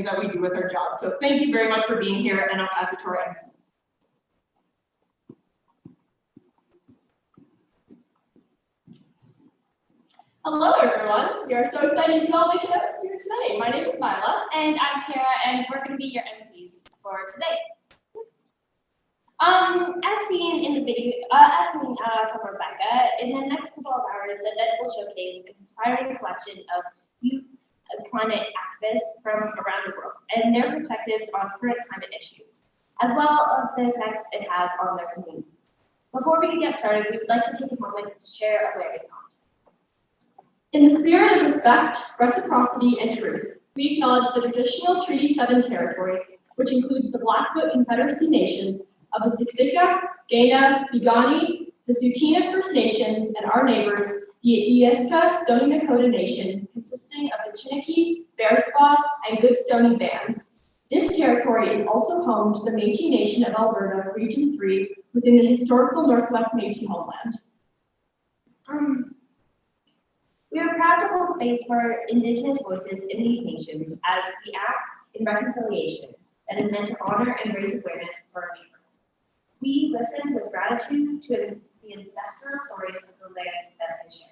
things that we do with our job. So thank you very much for being here, and I'll pass it to our MCs. Hello, everyone. We are so excited you can all make it out here today. My name is Mila. And I'm Kara, and we're going to be your MCs for today. As seen in the video, from Rebecca, in the next couple of hours, the event will showcase an inspiring collection of youth climate activists from around the world and their perspectives on current climate issues, as well as the effects it has on their communities. Before we get started, we would like to take a moment to share a way. In the spirit of respect, reciprocity, and truth, we acknowledge the traditional Treaty 7 territory, which includes the Blackfoot Confederacy Nations of the Siksika, Kainai, Piikani, the Tsuut'ina First Nations, and our neighbors, the Îethka Stoney Nakoda Nation, consisting of the Chiniki, Bearspaw, and Goodstoney bands. This territory is also home to the Métis Nation of Alberta, Region 3, within the historical Northwest Métis homeland. We are proud to hold space for Indigenous voices in these nations as we act in reconciliation that is meant to honor and raise awareness for our neighbors. We listen with gratitude to the ancestral stories of the land that they share.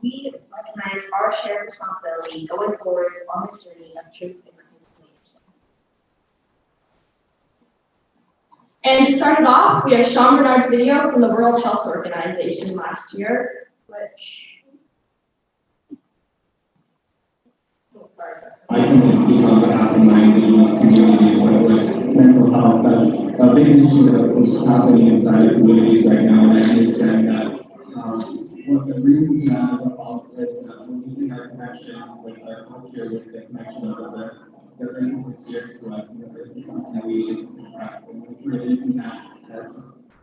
We recognize our shared responsibility going forward on this journey of truth and reconciliation. And to start it off, we have Sean Bernard's video from the World Health Organization last year, which I can only speak on behalf of my Indigenous community with mental health. That's a big issue that's happening inside the communities right now, and I understand that what the reasons now about is we're losing our connection with our culture, with the connection of the earth is spirit to us, and the earth is something that we interact with. If we're losing that, that's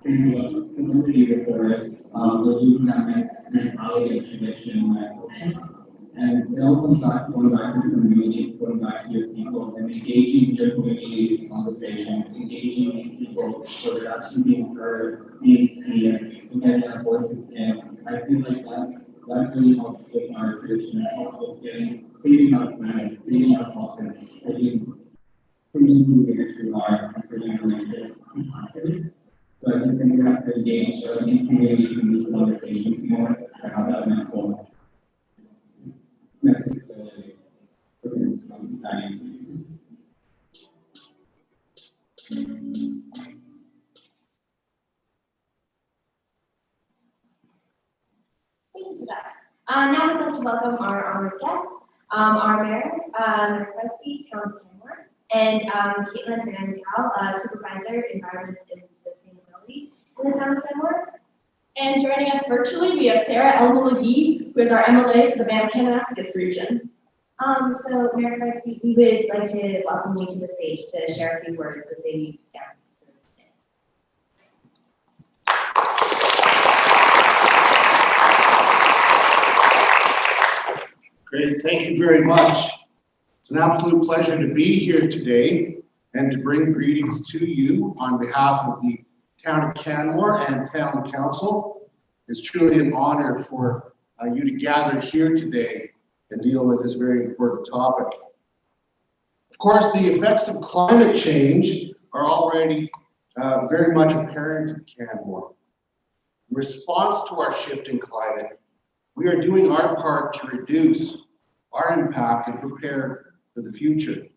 community with the earth, we're losing that mentality and tradition, that culture. And it all comes back to going back to the community, going back to your people, and engaging your community's conversation, engaging these people so they're actually being heard, being seen, and getting our voices in. I feel like that's really helps with our tradition and helps with saving our planet, saving our culture, and being who we actually are as a generation capacity. So I just think we have to engage these communities in these conversations more to have that mental. Now I'd like to welcome our honored guests, our mayor, Nancy Town Canmore, and Caitlin Van Supervisor, Environment and Sustainability in the town of Canmore. And joining us virtually, we have Sarah Elma-McGee, who is our MLA for the Banff-Kananaskis region. So Mayor Francie, we would like to welcome you to the stage to share a few words with the Great, thank you very much. It's an absolute pleasure to be here today and to bring greetings to you on behalf of the Town of Canmore and Town Council. It's truly an honor for you to gather here today and deal with this very important topic. Of course, the effects of climate change are already very much apparent in Canmore. In response to our shifting climate, we are doing our part to reduce our impact and prepare for the future.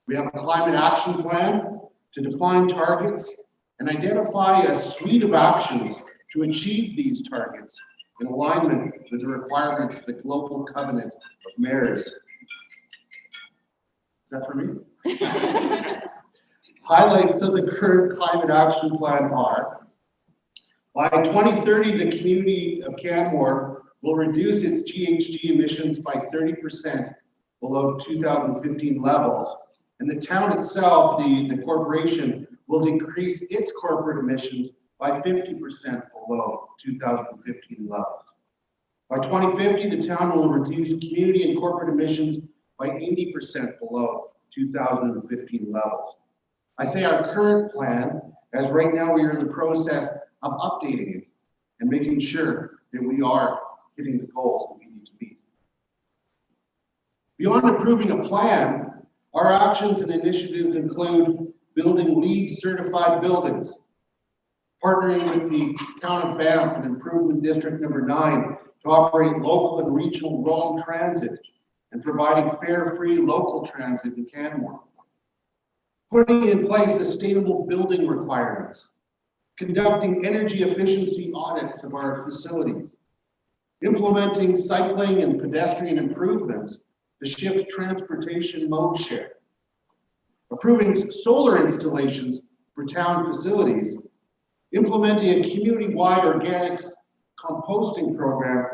We have a climate action plan to define targets and identify a suite of actions to achieve these targets in alignment with the requirements of the Global Covenant of Mayors. Is that for me? Highlights of the current climate action plan are: by 2030, the community of Canmore will reduce its GHG emissions by 30% below 2015 levels. And the town itself, the corporation, will decrease its corporate emissions by 50% below 2015 levels. By 2050, the town will reduce community and corporate emissions by 80% below 2015 levels. I say our current plan, as right now we are in the process of updating it and making sure that we are hitting the goals that we need to meet. Beyond approving a plan, Our actions and initiatives include building LEED certified buildings, partnering with the Town of Banff and Improvement District Number 9 to operate local and regional roam transit and providing fare free local transit in Canmore. Putting in place sustainable building requirements, conducting energy efficiency audits of our facilities, implementing cycling and pedestrian improvements to shift transportation mode share, approving solar installations for town facilities, implementing a community-wide organic composting program,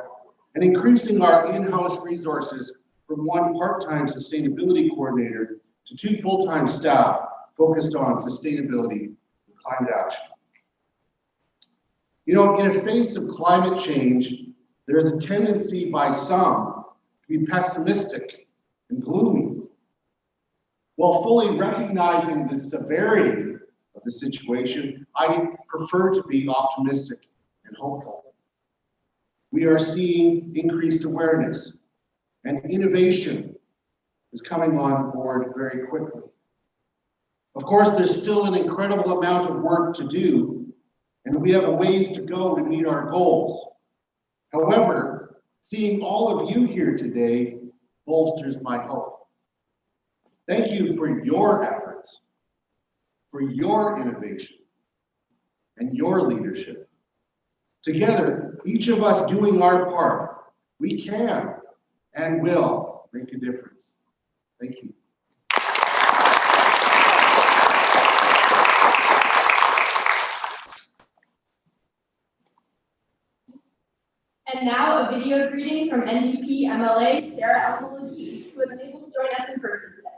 and increasing our in-house resources from one part-time sustainability coordinator to 2 full-time staff focused on sustainability and climate action. You know, in the face of climate change, there is a tendency by some to be pessimistic and gloomy, while fully recognizing the severity of the situation. I prefer to be optimistic and hopeful. We are seeing increased awareness, and innovation is coming on board very quickly. Of course, there's still an incredible amount of work to do, and we have a ways to go to meet our goals. However, seeing all of you here today bolsters my hope. Thank you for your efforts, for your innovation, and your leadership. Together, each of us doing our part, we can and will make a difference. Thank you. And now a video greeting from NDP MLA Sarah Elmolaghi, who was unable to join us in person today.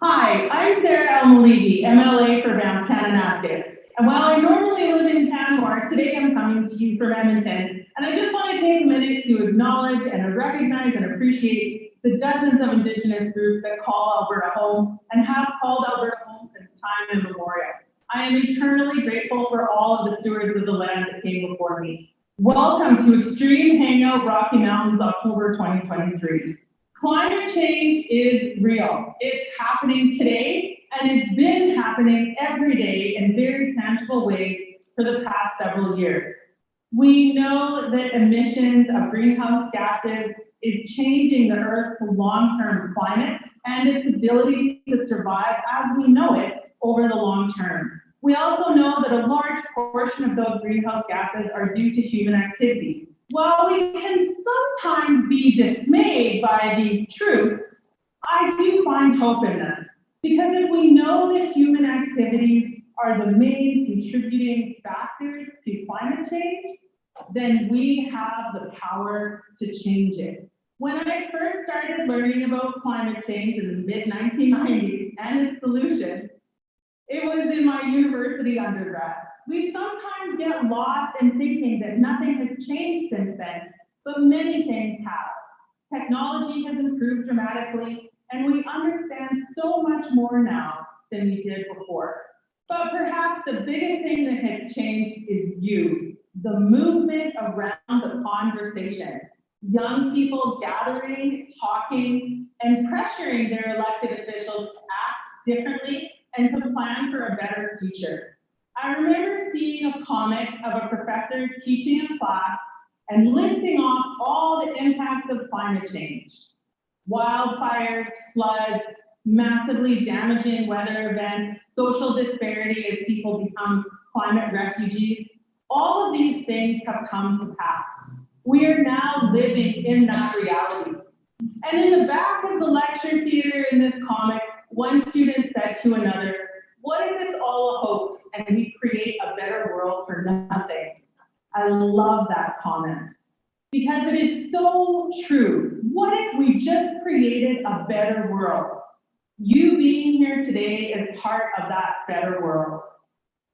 Hi, I'm Sarah Elmolaghi, MLA for Banff Kananaskis. And while I normally live in Canmore, today I'm coming to you from Edmonton. And I just want to take a minute to acknowledge and recognize and appreciate the dozens of Indigenous groups that call Alberta home and have called Alberta home since time immemorial. I am eternally grateful for all of the stewards of the land that came before me. Welcome to Extreme Hangout Rocky Mountains, October 2023. Climate change is real. It's happening today, and it's been happening every day in very tangible ways for the past several years. We know that emissions of greenhouse gases is changing the Earth's long-term climate and its ability to survive as we know it over the long term. We also know that a large portion of those greenhouse gases are due to human activity. While we can sometimes be dismayed by these truths, I do find hope in them. Because if we know that human activities are the main contributing factors to climate change, then we have the power to change it. When I first started learning about climate change in the mid-1990s and its solutions, it was in my university undergrad. We sometimes get lost in thinking that nothing has changed since then, but many things have. Technology has improved dramatically, and we understand so much more now than we did before. But perhaps the biggest thing that has changed is you, the movement around the conversation. Young people gathering, talking, and pressuring their elected officials to act differently and to plan for a better future. I remember seeing a comic of a professor teaching a class and listing off all the impacts of climate change. Wildfires, floods, massively damaging weather events, social disparity as people become climate refugees. All of these things have come to pass. We are now living in that reality. And in the back of the lecture theater in this comic, one student said to another, "What if it's all a hoax and we create a better world for nothing?" I love that comment because it is so true. What if we just created a better world? You being here today is part of that better world.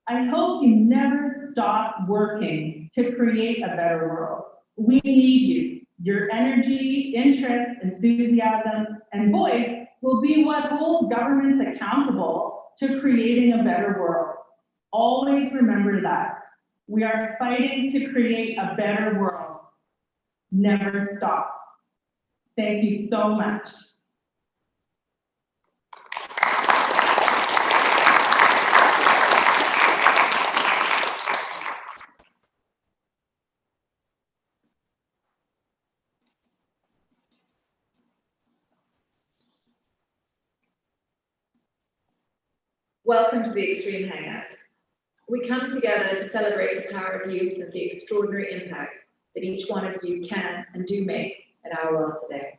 I hope you never stop working to create a better world. We need you. Your energy, interest, enthusiasm, and voice will be what holds governments accountable to creating a better world. Always remember that. We are fighting to create a better world. Never stop. Thank you so much. Welcome to the Extreme Hangout. We come together to celebrate the power of youth and the extraordinary impact that each one of you can and do make in our world today.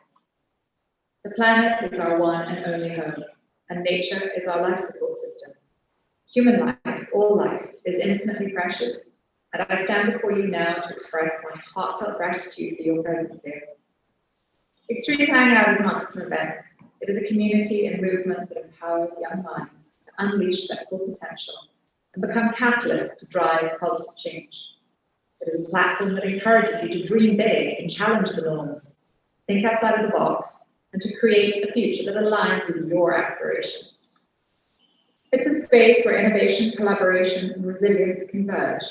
The planet is our one and only home, and nature is our life support system. Human life, all life, is infinitely precious, and I stand before you now to express my heartfelt gratitude for your presence here. Extreme Hangout is not just an event. It is a community and movement that empowers young minds to unleash their full potential and become catalysts to drive positive change. It is a platform that encourages you to dream big and challenge the norms, think outside of the box, and to create a future that aligns with your aspirations. It's a space where innovation, collaboration, and resilience converge,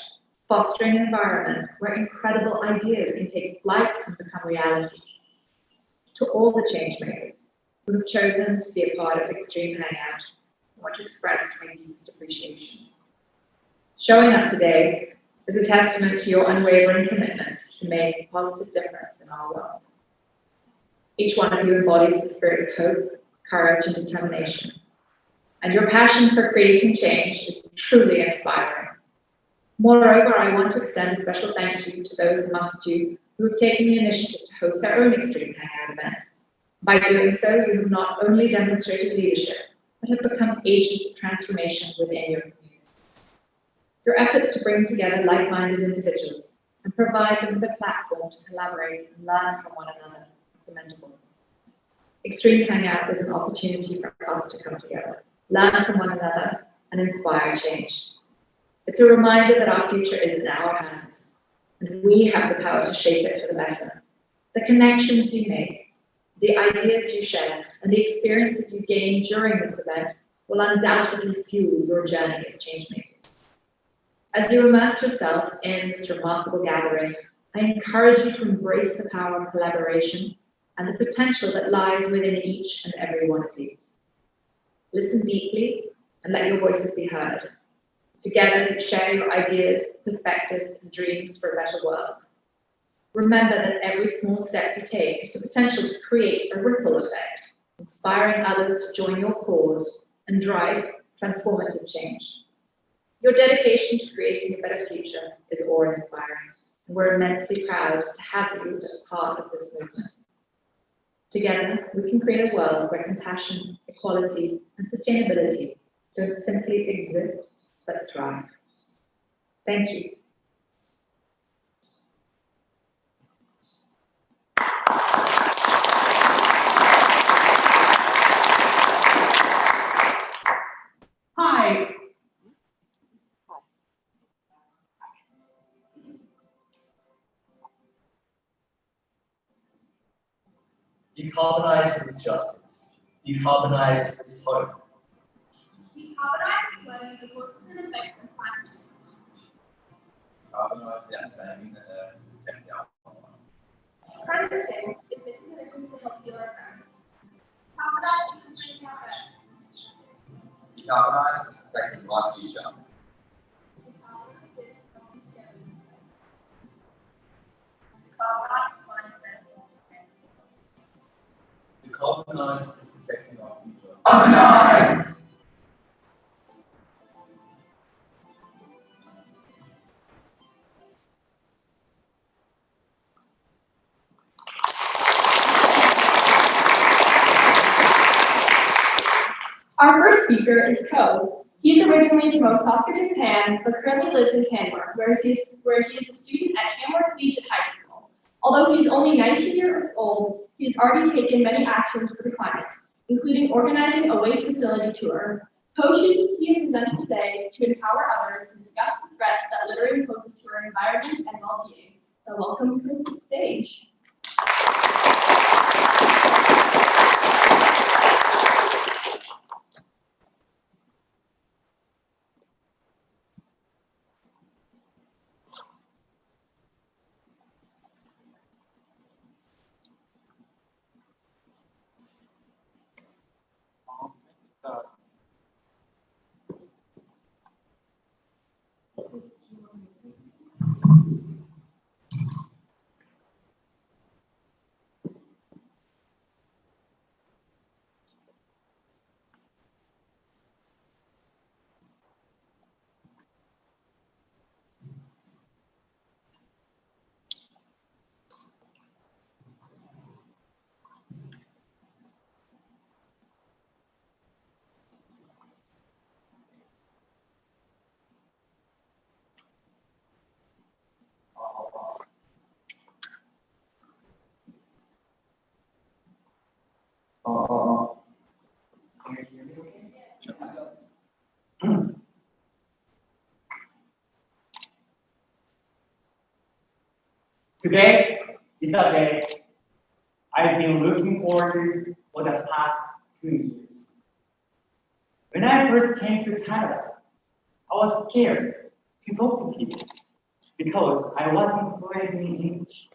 fostering an environment where incredible ideas can take flight and become reality. To all the change makers who have chosen to be a part of Extreme Hangout, I want to express my deepest appreciation. Showing up today is a testament to your unwavering commitment to make a positive difference in our world. Each one of you embodies the spirit of hope, courage, and determination. And your passion for creating change is truly inspiring. Moreover, I want to extend a special thank you to those amongst you who have taken the initiative to host their own Extreme Hangout event. By doing so, you have not only demonstrated leadership, but have become agents of transformation within your communities. Your efforts to bring together like-minded individuals and provide them with a platform to collaborate and learn from one another are commendable. Extreme Hangout is an opportunity for us to come together, learn from one another, and inspire change. It's a reminder that our future is in our hands, and we have the power to shape it for the better. The connections you make, the ideas you share, and the experiences you gain during this event will undoubtedly fuel your journey as changemakers. As you immerse yourself in this remarkable gathering, I encourage you to embrace the power of collaboration and the potential that lies within each and every one of you. Listen deeply and let your voices be heard. Together, share your ideas, perspectives, and dreams for a better world. Remember that every small step you take has the potential to create a ripple effect, inspiring others to join your cause and drive transformative change. Your dedication to creating a better future is awe-inspiring, and we're immensely proud to have you as part of this movement. Together, we can create a world where compassion, equality, and sustainability don't simply exist, but thrive. Thank you. Hi. Decarbonize is justice. Decarbonize is hope. Decarbonize is learning the causes and effects of climate change. Decarbonize the understanding that protect the outcome. Climate change is making a difference to help heal our planet. Decarbonize is protecting our earth. Decarbonize is protecting our future. Decarbonize is protecting our future. Decarbonize! Our first speaker is Ko. He's originally from Osaka, Japan, but currently lives in Canmore, where he is a student at Canmore Collegiate High School. Although he's only 19 years old, he's already taken many actions for the climate, including organizing a waste facility tour. Ko chooses to be a presenter today to empower others and discuss the threats that littering poses to our environment and well-being. So welcome Ko to the stage. Today is a day I've been looking forward to for the past 2 years. When I first came to Canada, I was scared to talk to people because I wasn't fluent in English.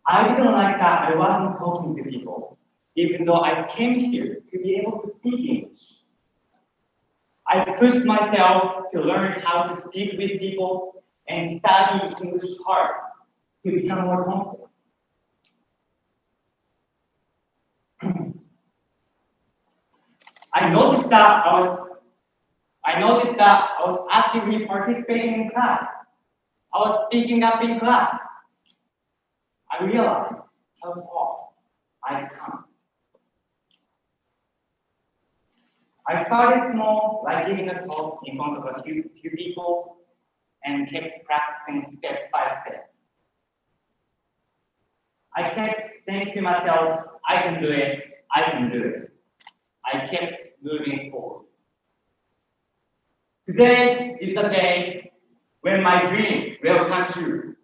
I didn't like that I wasn't talking to people, even though I came here to be able to speak English. I pushed myself to learn how to speak with people and study English hard to become more confident. I noticed that I was actively participating in class. I was speaking up in class. I realized how far I'd come. I started small, like giving a talk in front of a few people, and kept practicing step by step. I kept saying to myself, I can do it, I can do it. I kept moving forward. Today is the day when my dream will come true.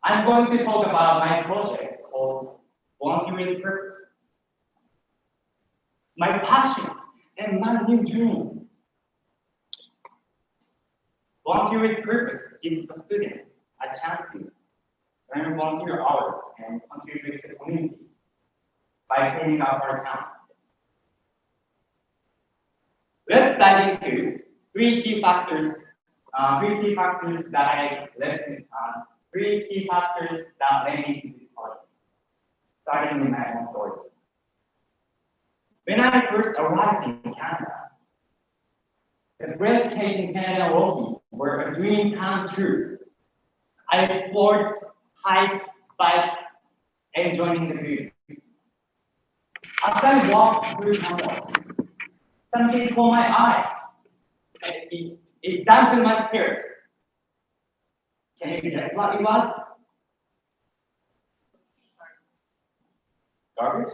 I'm going to talk about my project called Volunteer with Purpose. My passion and my new dream. Volunteer with Purpose gives the students a chance to earn volunteer hours and contribute to the community by cleaning up our town. Let's dive into three key factors that led me to this project, starting with my own story. When I first arrived in Canada, the breathtaking Canadian Rockies were a dream come true. I explored, hiked, biked, and joined the community. As I walked through Hangout, something caught my eye, and it dampened my spirits. Can you guess what it was? Garbage?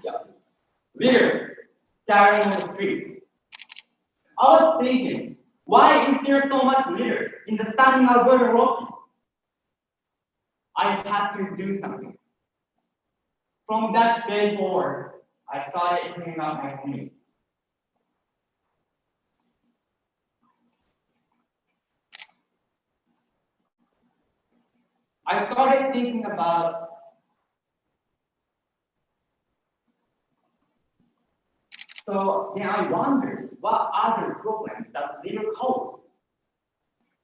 Yeah. Litter scattered on the street. I was thinking, why is there so much litter in the stunning Alberta Rockies? I had to do something. From that day forward, I started cleaning up my community. I started thinking about then I wondered what other problems that litter cause.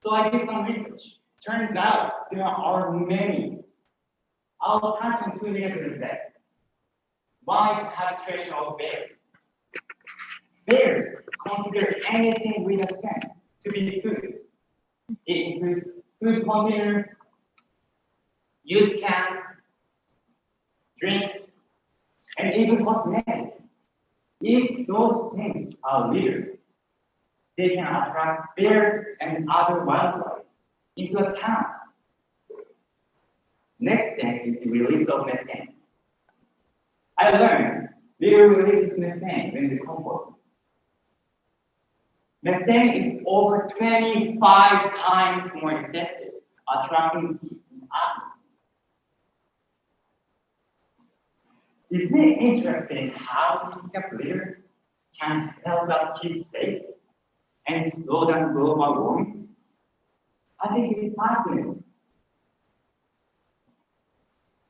So I did some research. Turns out there are many. I'll touch on 2 negative effects. One is habituation of bears. Bears consider anything with a scent to be food. It includes food containers, used cans, drinks, and even cosmetics. If those things are littered, they can attract bears and other wildlife into a town. Next thing is the release of methane. I learned litter releases methane when decomposed. Methane is over 25 times more effective at trapping heat in the atmosphere. Isn't it interesting how picking up litter can help us keep safe and slow down global warming? I think it's fascinating.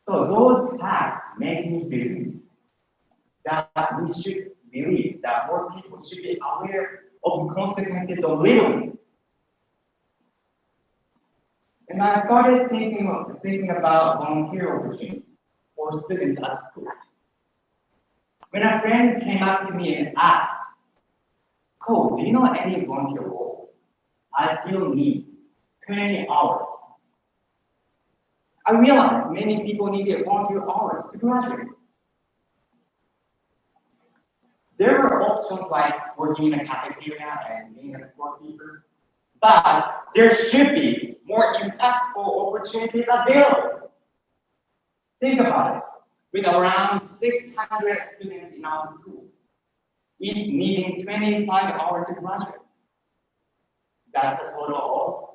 So those facts make me believe that we should believe that more people should be aware of the consequences of littering. And I started thinking about volunteer opportunities for students at school. When a friend came up to me and asked, "Cole, do you know any volunteer roles? I still need 20 hours." I realized many people needed volunteer hours to graduate. There were options like working in a cafeteria and being a scorekeeper, but there should be more impactful opportunities available. Think about it. With around 600 students in our school, each needing 25 hours to graduate. That's a total of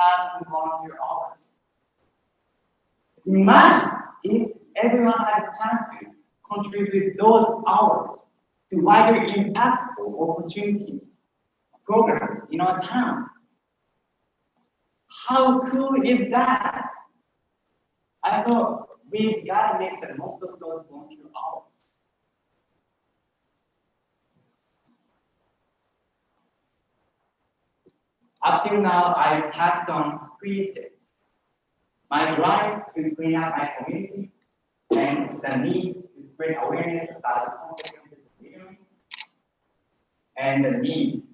class and volunteer hours. Imagine if everyone had a chance to contribute those hours to wider impactful opportunities, programs in our town. How cool is that? I thought we've got to make the most of those volunteer hours. Up till now, I've touched on 3 things: my drive to clean up my community, and the need to spread awareness about the consequences of littering, and the need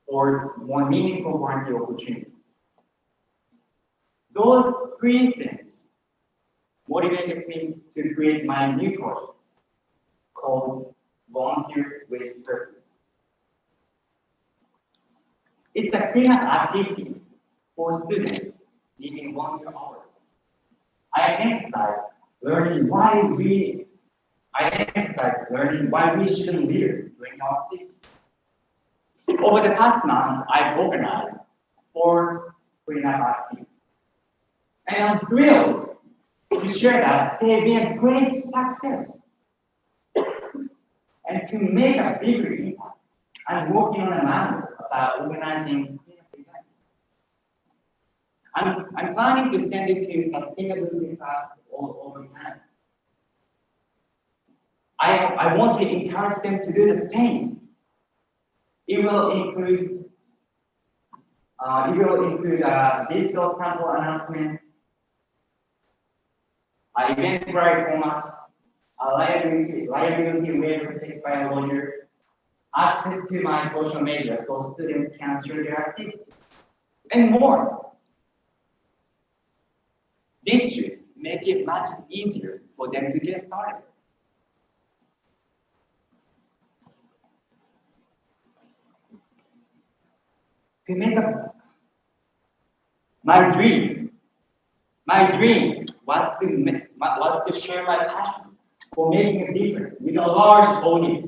for more meaningful volunteer opportunities. Those 3 things motivated me to create my new project called Volunteer with Purpose. It's a cleanup activity for students needing volunteer hours. I emphasize learning why we shouldn't litter during our activities. Over the past month, I've organized 4 cleanup activities. And I'm thrilled to share that they've been a great success. And to make a bigger impact, I'm working on a manual about organizing cleanup events. I'm planning to send it to sustainability class all over Canada. I want to encourage them to do the same. It will include a digital sample announcement, an event-drive format, a liability waiver checked by a lawyer, access to my social media so students can share their activities, and more. This should make it much easier for them to get started. My dream was to share my passion for making a difference with a large audience.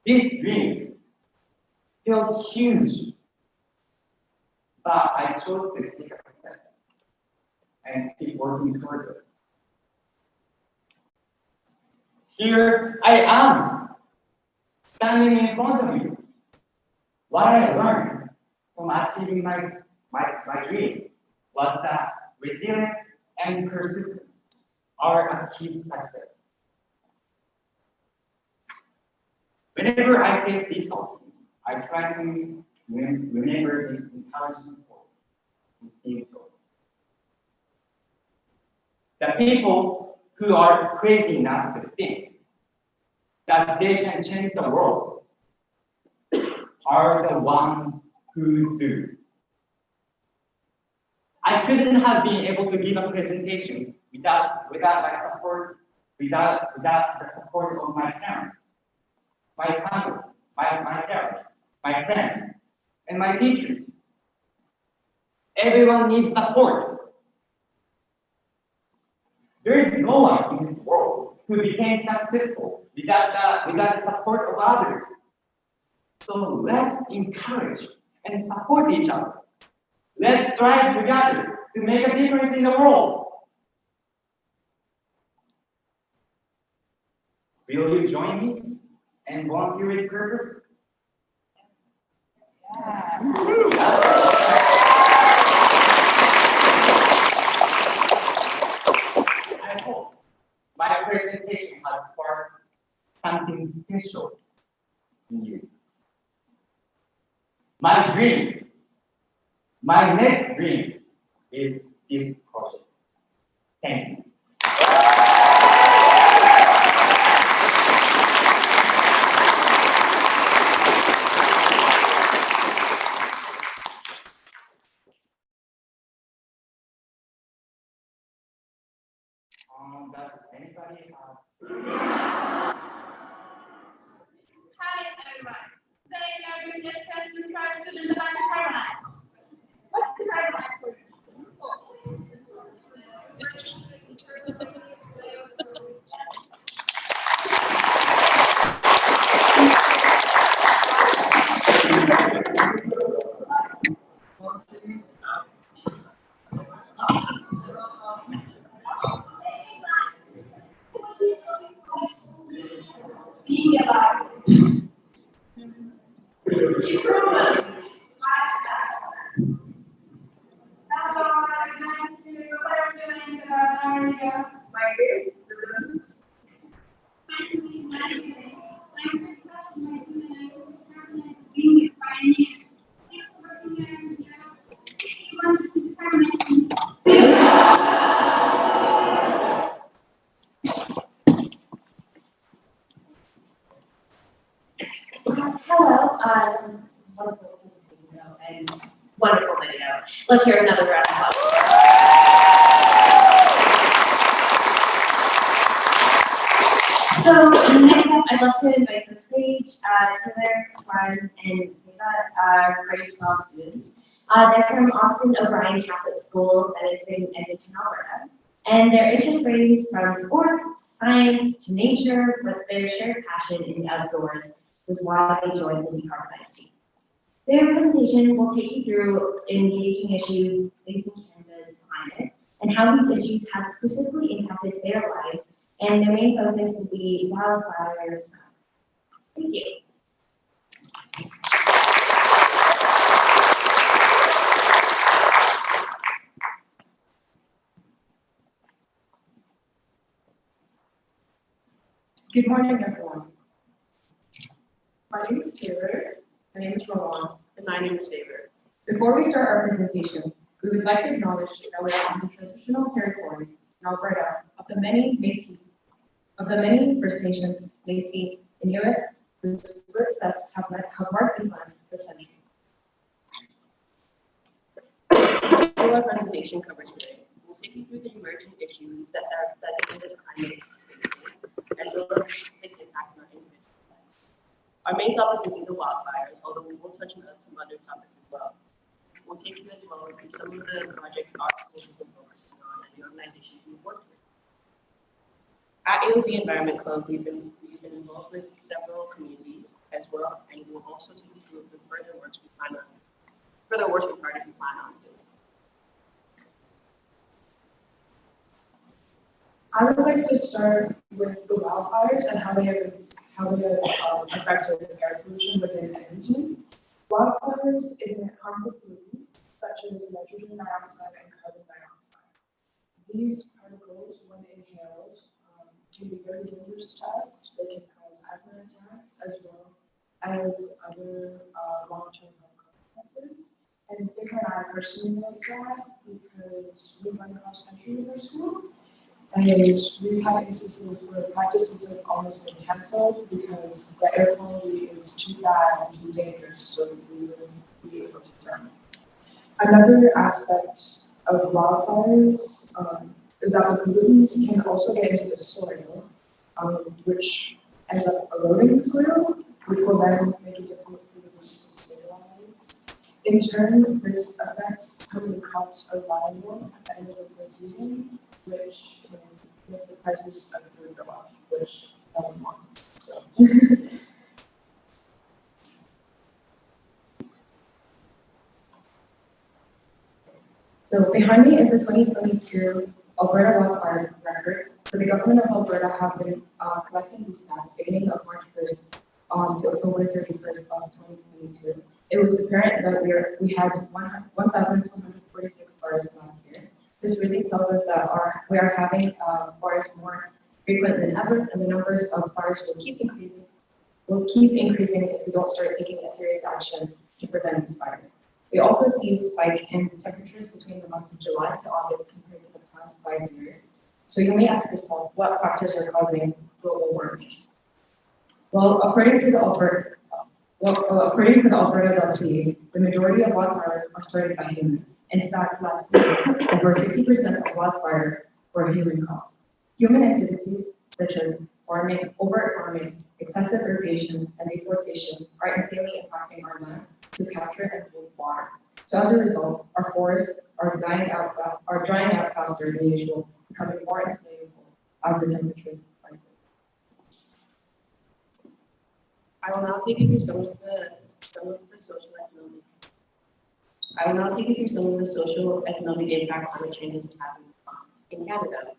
This dream felt huge, but I chose to take a step and keep working towards it. Here I am, standing in front of you. What I learned from achieving my dream was that resilience and persistence are a key to success. Whenever I face difficulties, I try to remember this encouraging quote from Steve Jobs. The people who are crazy enough to think that they can change the world are the ones who do. I couldn't have been able to give a presentation without the support of my parents, my family, my parents, my friends, and my teachers. Everyone needs support. There is no one in this world who became successful without the support of others. So let's encourage and support each other. Let's strive together to make a difference in the world. Will you join me and volunteer with purpose? I hope my presentation has sparked something special in you. My next dream is this project. Thank you. Does anybody have? Hi everyone. Today we are doing this test to instruct students about the paradise. What's the paradise for you? Hello, that was wonderful video and wonderful video. Let's hear another round of applause. So next up, I'd love to invite to the stage Taylor, Ryan, and Ava, grade 12 students. They're from Austin O'Brien Catholic School that is in Edmonton, Alberta. And their interest ranges from sports to science to nature, but their shared passion in the outdoors was why they joined the decarbonized team. Their presentation will take you through engaging issues facing Canada's climate and how these issues have specifically impacted their lives, and their main focus will be wildfires. Thank you. Good morning, everyone. My name is Taylor, my name is Rowan, and my name is Favor. Before we start our presentation, we would like to acknowledge that we are on the traditional territories in Alberta of the many First Nations, Métis, Inuit, whose footsteps have marked these lands for centuries. All our presentation covers today, we'll take you through the emerging issues that Canada's climate is facing, as well as the impact on our individual lives. Our main topic will be the wildfires, although we will touch on some other topics as well. We'll take you as well through some of the projects our schools have been focusing on and the organizations we've worked with. At AOB Environment Club, we've been involved with several communities as well, and we'll also take you through the further works and projects we plan on doing. I would like to start with the wildfires and how they have affected air pollution within Edmonton. Wildfires emit harmful pollutants such as nitrogen dioxide and carbon dioxide. These particles, when inhaled, can be very dangerous to us. They can cause asthma attacks as well as other long-term health consequences. And Victor and I personally know that because we run cross country with our school. And we've had instances where practices have almost been canceled because the air quality is too bad and too dangerous, so we wouldn't be able to turn. Another aspect of wildfires is that the pollutants can also get into the soil, which ends up eroding the soil, which will then make it difficult for the roots to stabilize. In turn, this affects how many crops are viable at the end of the season, which can make the prices of food go up, which no one wants. So behind me is the 2022 Alberta wildfire record. So the government of Alberta have been collecting these stats beginning of March 1st to October 31st of 2022. It was apparent that we had 1,246 fires last year. This really tells us that we are having fires more frequent than ever, and the numbers of fires will keep increasing. If we don't start taking a serious action to prevent these fires. We also see a spike in temperatures between the months of July to August compared to the past 5 years. So you may ask yourself, what factors are causing global warming? Well, according to the Alberta.ca, the majority of wildfires are started by humans. In fact, last year, over 60% of wildfires were human caused. Human activities such as farming, over-farming, excessive irrigation, and deforestation are insanely impacting our land to capture and hold water. So as a result, our forests are drying out faster than usual, becoming more inflammable as the temperatures rise. I will now take you through some of the socio-economic impact climate change is having in Canada.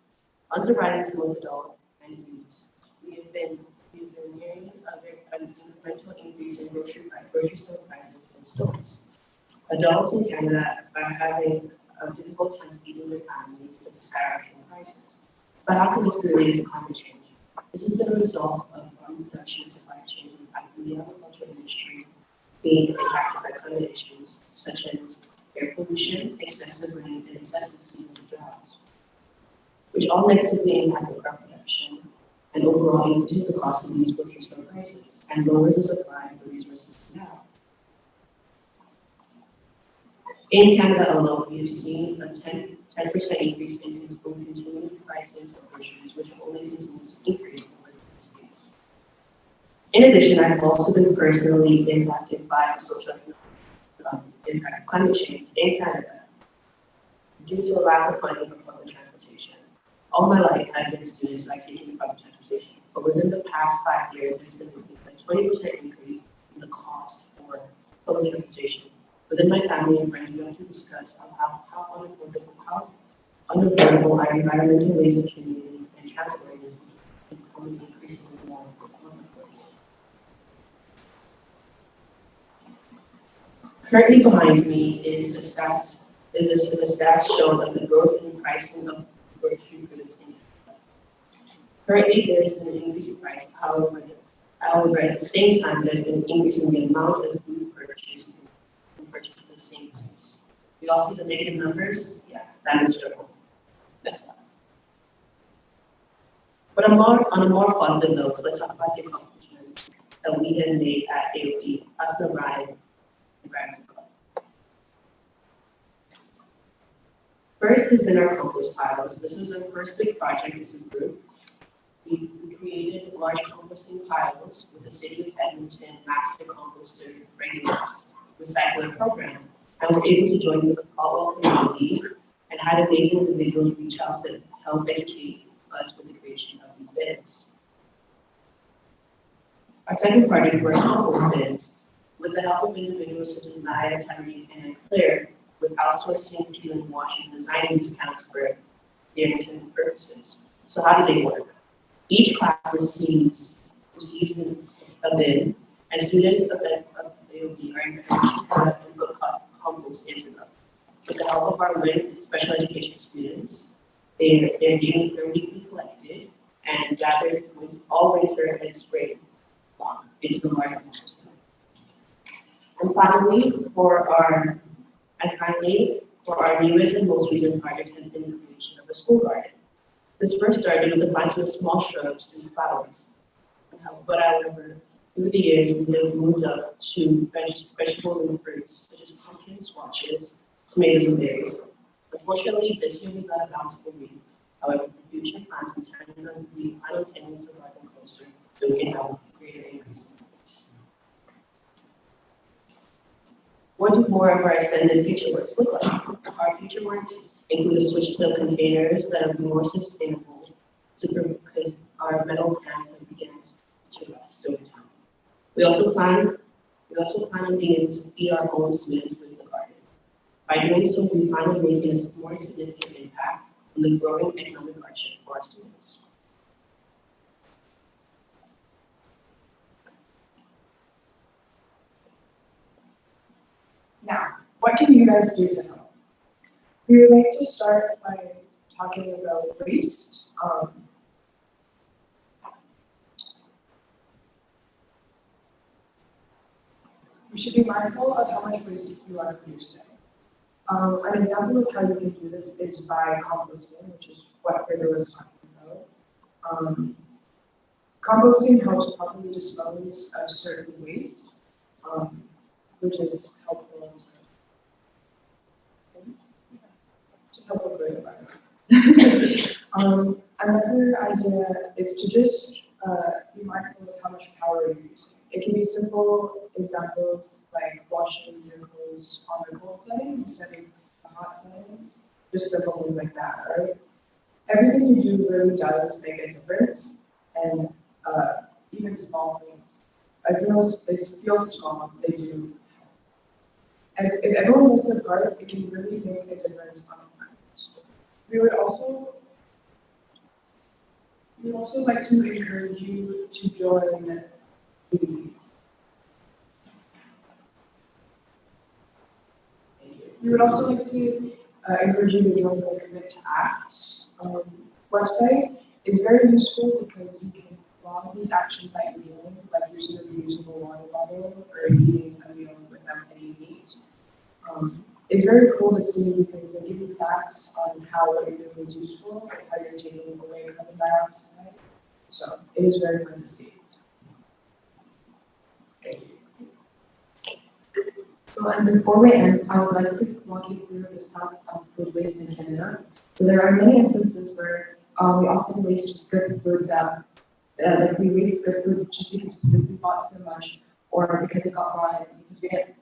Unsurprising to most adults and youths, we have been hearing of an incremental increase in grocery store prices and stores. Adults in Canada are having a difficult time feeding their families to the skyrocketing crisis. But how can this be related to climate change? This has been a result of farm production and supply chain impacting the agricultural industry being impacted by climate issues such as air pollution, excessive rain, and excessive seasons of droughts, which all negatively impact the crop production and overall increases the cost of these grocery store prices and lowers the supply of the resources now. In Canada alone, we have seen a 10% increase in consuming prices of groceries, which will only continue to increase over the next years. In addition, I've also been personally impacted by the social impact of climate change in Canada due to a lack of funding for public transportation. All my life, I've been a student, so I've taken public transportation. But within the past 5 years, there's been a 20% increase in the cost for public transportation. Within my family and friends, we often discuss how unaffordable our environmental ways of commuting and transporting is becoming increasingly more unaffordable. Currently behind me is a stats showing that the growth in pricing of grocery goods in Canada. Currently, there has been an increase in price. However, at the same time, there's been an increase in the amount of food purchased at the same price. We all see the negative numbers. Yeah, that is struggle. Next slide. But on a more positive note, let's talk about the accomplishments that we have made at AOD, us the Ride Environment Club. First has been our compost piles. This was our first big project as a group. We created large composting piles with the City of Edmonton Master Composter Regular Recycling Program, and were able to join the Caldwell community and had amazing individuals reach out to help educate us with the creation of these bins. Our second project were compost bins. With the help of individuals such as Naya, Tyree, and Claire, with outsourcing, peeling, washing, designing these tanks for their intended purposes. So how do they work? Each class receives a bin, and students of AOB are encouraged to put and put compost into them. With the help of our special education students, they're weekly collected and gathered with all winter and spring into the large compost. And finally, for our newest and most recent project has been the creation of a school garden. This first started with a bunch of small shrubs and flowers. But however, through the years, we have moved up to vegetables and fruits, such as pumpkins, squashes, tomatoes, and berries. Unfortunately, this year was not a bountiful year. However, for future plans, we plan on tending to the garden closer so we can have a greater increase in numbers. What do more of our extended future works look like? Our future works include a switch to containers that are more sustainable because our metal cans have begun to rust over time. We also plan on being able to feed our own students with the garden. By doing so, we plan on making a more significant impact on the growing economic hardship for our students. Now, what can you guys do to help? We would like to start by talking about waste. You should be mindful of how much waste you are producing. An example of how you can do this is by composting, which is what Britta was talking about. Composting helps properly dispose of certain waste, which is helpful as well. Just helpful for the environment. Another idea is to just be mindful of how much power you're using. It can be simple examples like washing your clothes on the cold setting instead of the hot setting. Just simple things like that, right? Everything you do really does make a difference, and even small things. They feel small, they do. And if everyone does their part, it can really make a difference on the planet. We would also like to encourage you to join the We would also like to encourage you to join the Commit to Act. website is very useful because you can log these actions that you're doing, like using a reusable water bottle or eating a meal without any meat. It's very cool to see because they give you facts on how what you're doing is useful and how you're taking away carbon dioxide. So it is very fun to see. Thank you. So, and before we end, I would like to walk you through the stats of food waste in Canada. So there are many instances where we often waste just good food like we waste good food just because we bought too much or because it got rotten because we didn't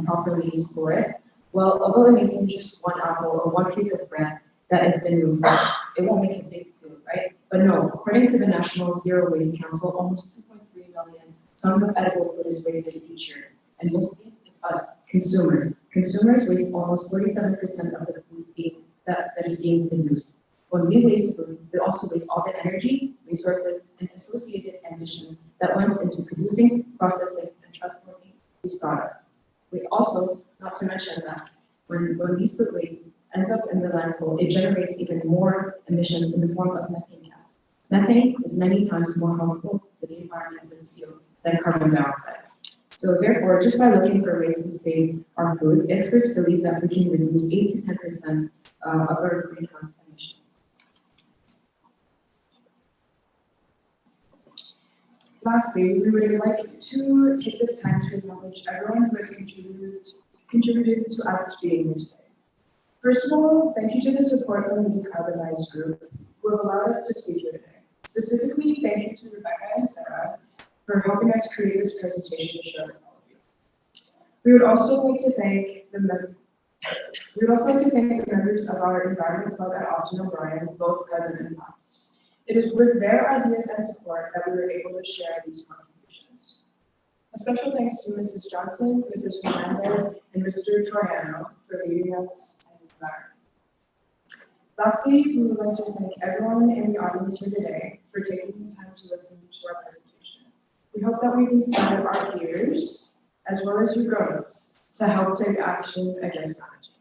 properly store it. Well, although it may seem just one apple or one piece of bread that has been wasted, it won't make a big deal, right? But no, according to the National Zero Waste Council, almost 2.3 million tons of edible food is wasted each year. And mostly it's us, consumers. Consumers waste almost 47% of the food that is being produced. When we waste food, we also waste all the energy, resources, and associated emissions that went into producing, processing, and transporting these products. We also, not to mention that when these food waste ends up in the landfill, it generates even more emissions in the form of methane gas. Methane is many times more harmful to the environment than carbon dioxide. So therefore, just by looking for ways to save our food, experts believe that we can reduce 8 to 10% of our greenhouse emissions. Lastly, we would like to take this time to acknowledge everyone who has contributed to us being here today. First of all, thank you to the support from the Decarbonized group who have allowed us to speak here today. Specifically, thank you to Rebecca and Sarah for helping us create this presentation to share with all of you. We would also like to thank the members of our Environment Club at Austin O'Brien, both present and past. It is with their ideas and support that we were able to share these contributions. A special thanks to Mrs. Johnson, Mrs. Fernandez, and Mr. Troiano for leading us and that. Lastly, we would like to thank everyone in the audience here today for taking the time to listen to our presentation. We hope that we inspire our peers, as well as you grown-ups, to help take action against climate change.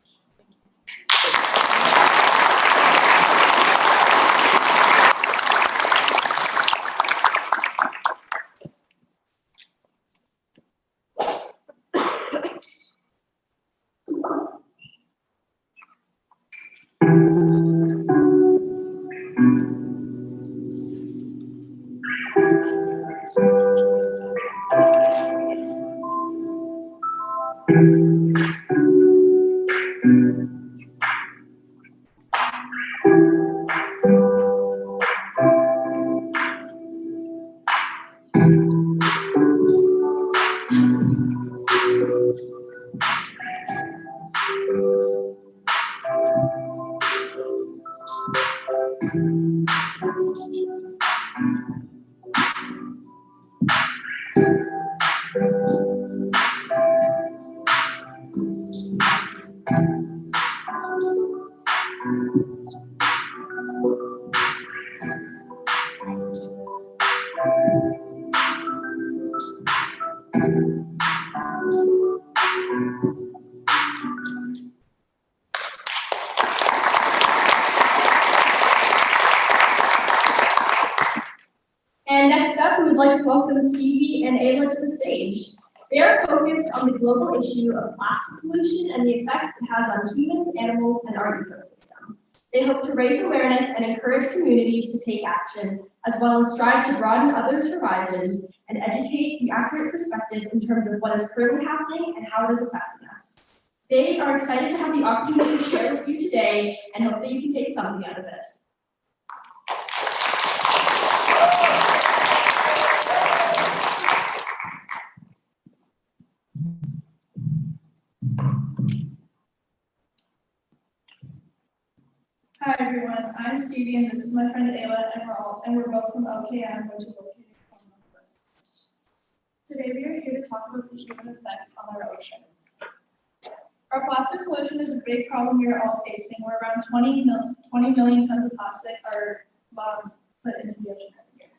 And next up, we would like to welcome Stevie and Ayla to the stage. They are focused on the global issue of plastic pollution and the effects it has on humans, animals, and our ecosystem. They hope to raise awareness and encourage communities to take action, as well as strive to broaden others' horizons and educate the accurate perspective in terms of what is currently happening and how it is affecting us. They are excited to have the opportunity to share with you today and hope that you can take something out of it. Hi everyone, I'm Stevie and this is my friend Ayla and we're both from OKM, which is located on the West Coast. Today we are here to talk about the human effects on our oceans. Our plastic pollution is a big problem we are all facing, where around 20 million tons of plastic are put into the ocean every year.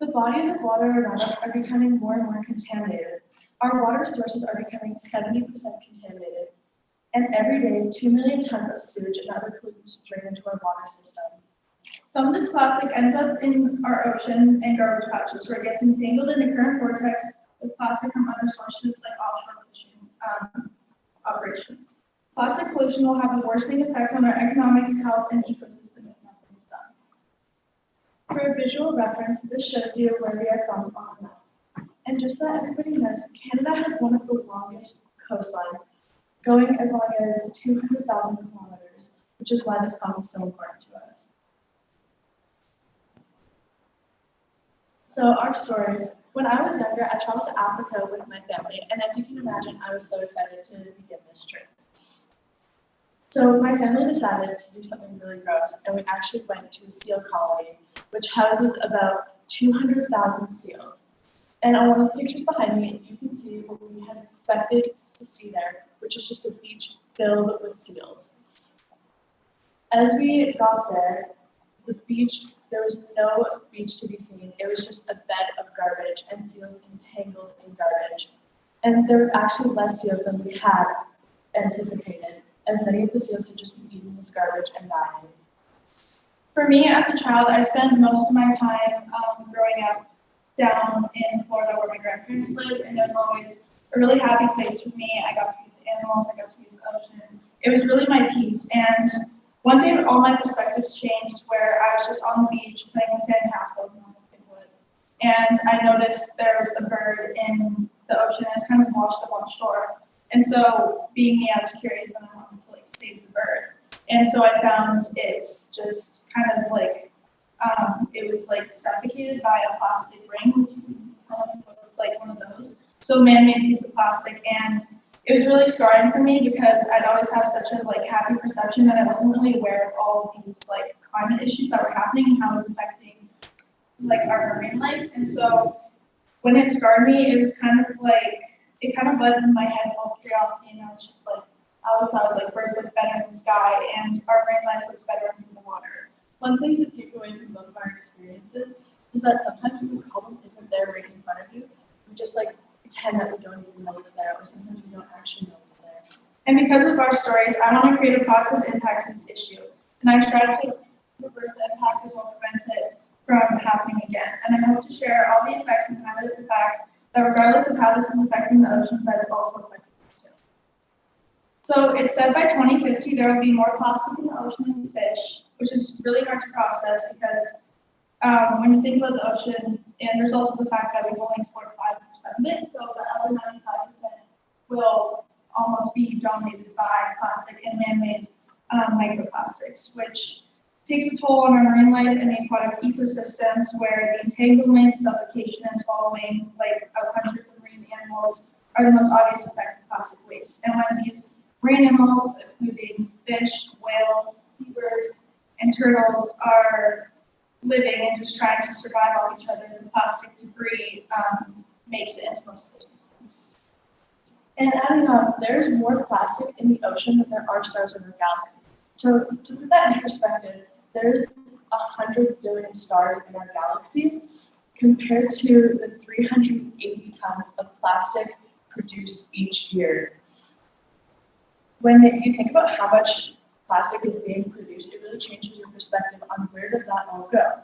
The bodies of water around us are becoming more and more contaminated. Our water sources are becoming 70% contaminated. And every day, 2 million tons of sewage and other pollutants drain into our water systems. Some of this plastic ends up in our ocean and garbage patches where it gets entangled in the current vortex with plastic from other sources like offshore fishing operations. Plastic pollution will have a worsening effect on our economics, health, and ecosystem if nothing is done. For a visual reference, this shows you where we are from on the map. And just so that everybody knows, Canada has one of the longest coastlines, going as long as 200,000 kilometers, which is why this cause is so important to us. So our story, when I was younger, I traveled to Africa with my family, and as you can imagine, I was so excited to begin this trip. So my family decided to do something really gross, and we actually went to a seal colony, which houses about 200,000 seals. And on one of the pictures behind me, you can see what we had expected to see there, which is just a beach filled with seals. As we got there, there was no beach to be seen. It was just a bed of garbage and seals entangled in garbage. And there was actually less seals than we had anticipated, as many of the seals had just been eating this garbage and dying. For me, as a child, I spent most of my time growing up down in Florida where my grandparents lived, and it was always a really happy place for me. I got to meet the animals, I got to meet the ocean. It was really my peace. And one day, all my perspectives changed where I was just on the beach playing with sandcastles and wood. And I noticed there was a bird in the ocean and it was kind of washed up on shore. And so, being me, I was curious and I wanted to save the bird. And so I found it's just kind of it was suffocated by a plastic ring, which looks like one of those. So a man-made piece of plastic, and it was really scarring for me because I'd always have such a happy perception that I wasn't really aware of all of these climate issues that were happening and how it was affecting our marine life. And so when it scarred me, it was it kind of led in my head full of curiosity, and I was just I always thought it was birds look better in the sky and our marine life looks better in the water. One thing to take away from both of our experiences is that sometimes the problem isn't there right in front of you. We just pretend that we don't even know it's there, or sometimes we don't actually know it's there. And because of our stories, I want to create a positive impact to this issue. And I try to reverse the impact as well as prevent it from happening again. And I hope to share all the effects and highlight the fact that regardless of how this is affecting the oceans, that it's also affecting us too. So it's said by 2050 there will be more plastic in the ocean than fish, which is really hard to process because when you think about the ocean, and there's also the fact that we only export 5% of it, so the other 95% will almost be dominated by plastic and man-made microplastics, which takes a toll on our marine life and the aquatic ecosystems where the entanglement, suffocation, and swallowing of hundreds of marine animals are the most obvious effects of plastic waste. And when these marine animals, including fish, whales, seabirds, and turtles, are living and just trying to survive off each other, the plastic debris makes it into most of their systems. And adding up, there's more plastic in the ocean than there are stars in our galaxy. So to put that in perspective, there's 100 billion stars in our galaxy compared to the 380 tons of plastic produced each year. When you think about how much plastic is being produced, it really changes your perspective on where does that all go.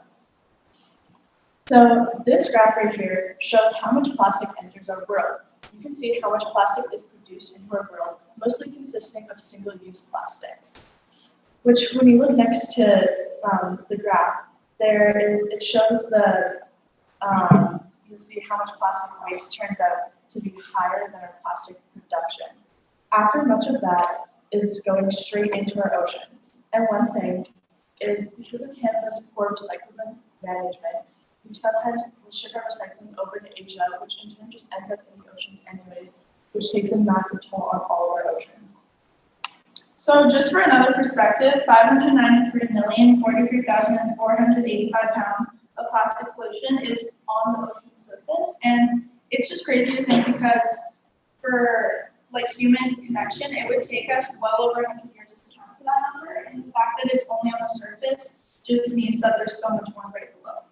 So this graph right here shows how much plastic enters our world. You can see how much plastic is produced in our world, mostly consisting of single-use plastics. Which, when you look next to the graph, it shows you'll see how much plastic waste turns out to be higher than our plastic production. After much of that is going straight into our oceans. And one thing is because of Canada's poor recycling management, we sometimes will ship our recycling over to Asia, which in turn just ends up in the oceans anyways, which takes a massive toll on all our oceans. So just for another perspective, 593,043,485 pounds of plastic pollution is on the ocean surface. And it's just crazy to think because for human connection, it would take us well over 100 years to count to that number. And the fact that it's only on the surface just means that there's so much more right below.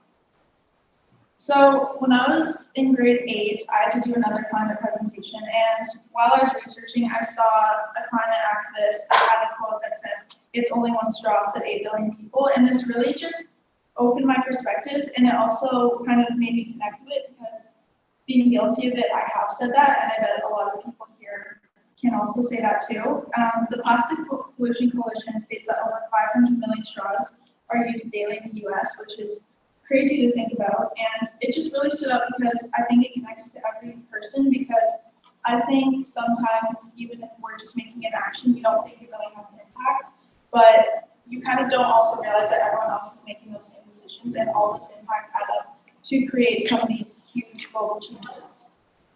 So when I was in grade 8, I had to do another climate presentation, and while I was researching, I saw a climate activist that had a quote that said, "It's only one straw," said 8 billion people, and this really just opened my perspectives, and it also kind of made me connect to it, because being guilty of it, I have said that, and I bet a lot of people here can also say that too. The Plastic Pollution Coalition states that over 500 million straws are used daily in the US, which is crazy to think about, and it just really stood up because I think it connects to every person, because I think sometimes even if we're just making an action, we don't think it really has an impact, but you kind of don't also realize that everyone else is making those same decisions, and all those impacts add up to create some of these huge global changes.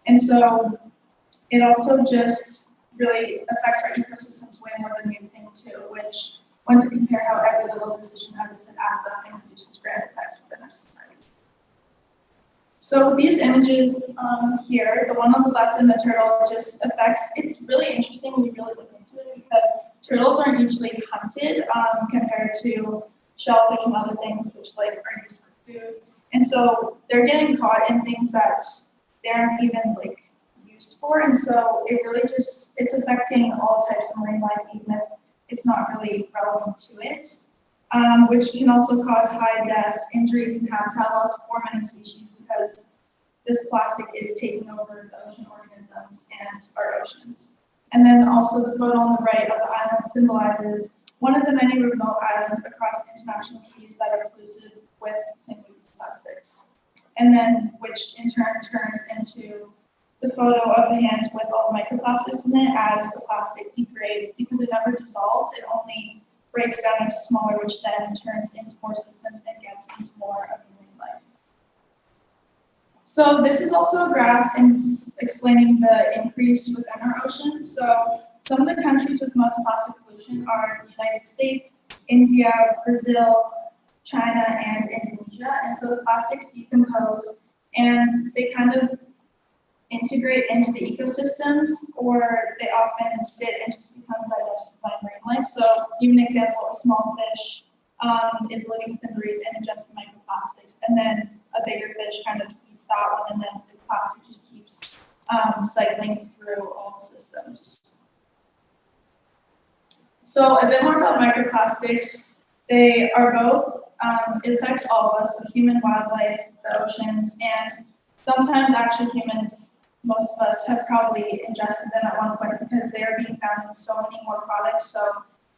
And so it also just really affects our ecosystems way more than we think too, which when to compare how every little decision, as I said, adds up and produces grand effects within our society. So these images here, the one on the left and the turtle, just affects, it's really interesting when you really look into it, because turtles aren't usually hunted compared to shellfish and other things which like are used for food. And so they're getting caught in things that they aren't even like used for. And so it really just, it's affecting all types of marine life, even if it's not really relevant to it, which can also cause high deaths, injuries, and habitat loss for many species, because this plastic is taking over the ocean organisms and our oceans. And then also the photo on the right of the island symbolizes one of the many remote islands across international seas that are polluted with single-use plastics. And then, which in turn turns into the photo of the hand with all the microplastics in it as the plastic degrades, because it never dissolves, it only breaks down into smaller, which then turns into more systems and gets into more of marine life. So this is also a graph and explaining the increase within our oceans. So some of the countries with most plastic pollution are the United States, India, Brazil, China, and Indonesia. And so the plastics decompose and they kind of integrate into the ecosystems, or they often sit and just become digestible by marine life. So even an example, a small fish is living within the reef and ingests the microplastics, and then a bigger fish kind of eats that one, and then the plastic just keeps cycling through all the systems. So a bit more about microplastics. They are both, it affects all of us, so human, wildlife, the oceans, and sometimes actually humans, most of us have probably ingested them at one point, because they are being found in so many more products. So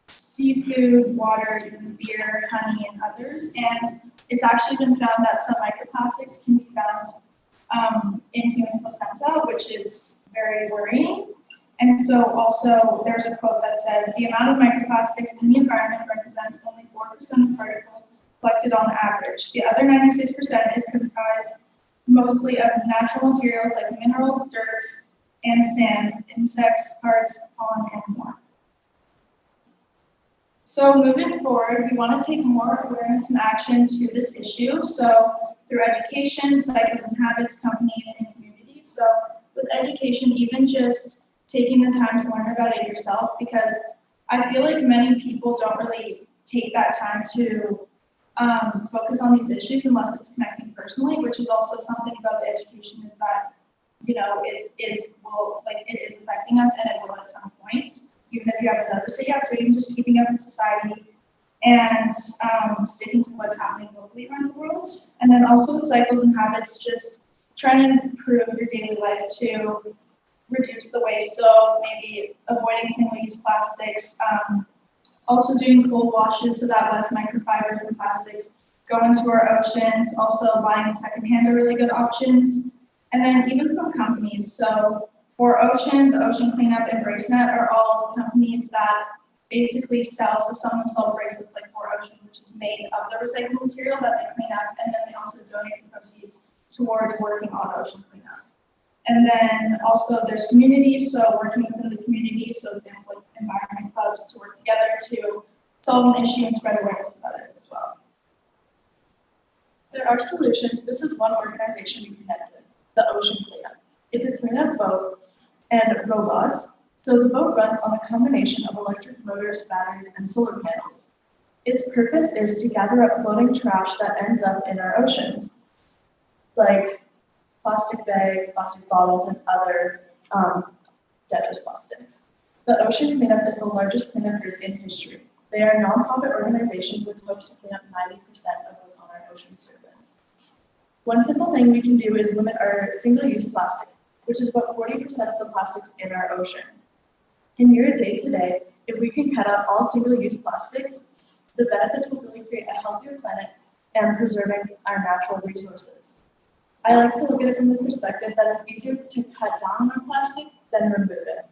seafood, water, even beer, honey, and others. And it's actually been found that some microplastics can be found in human placenta, which is very worrying. And so also there's a quote that said, "The amount of microplastics in the environment represents only 4% of particles collected on average. The other 96% is comprised mostly of natural materials like minerals, dirt, and sand, insects, parts, pollen, and more." So moving forward, we want to take more awareness and action to this issue. So through education, cycles and habits, companies, and communities. So with education, even just taking the time to learn about it yourself, because I feel like many people don't really take that time to focus on these issues unless it's connecting personally, which is also something about the education, is that, you know, it is affecting us, and it will at some point, even if you haven't noticed it yet. So even just keeping up with society and sticking to what's happening locally around the world. And then also with cycles and habits, just trying to improve your daily life to reduce the waste. So maybe avoiding single-use plastics, also doing cold washes so that less microfibers and plastics go into our oceans. Also buying secondhand are really good options. And then even some companies. So for Ocean, the Ocean Cleanup and Bracenet are all companies that basically sell, so some of them sell bracelets like for Ocean, which is made of the recycled material that they clean up, and then they also donate the proceeds towards working on ocean cleanup. And then also there's communities, so working within the community, so example like environment clubs to work together to solve an issue and spread awareness about it as well. There are solutions. This is one organization we connect with, the Ocean Cleanup. It's a cleanup boat and robots. So the boat runs on a combination of electric motors, batteries, and solar panels. Its purpose is to gather up floating trash that ends up in our oceans. like plastic bags, plastic bottles, and other detritus plastics. The Ocean Cleanup is the largest cleanup group in history. They are a nonprofit organization with hopes to clean up 90% of what's on our ocean surface. One simple thing we can do is limit our single-use plastics, which is about 40% of the plastics in our ocean. In your day-to-day, if we can cut out all single-use plastics, the benefits will really create a healthier planet and preserving our natural resources. I like to look at it from the perspective that it's easier to cut down on plastic than remove it.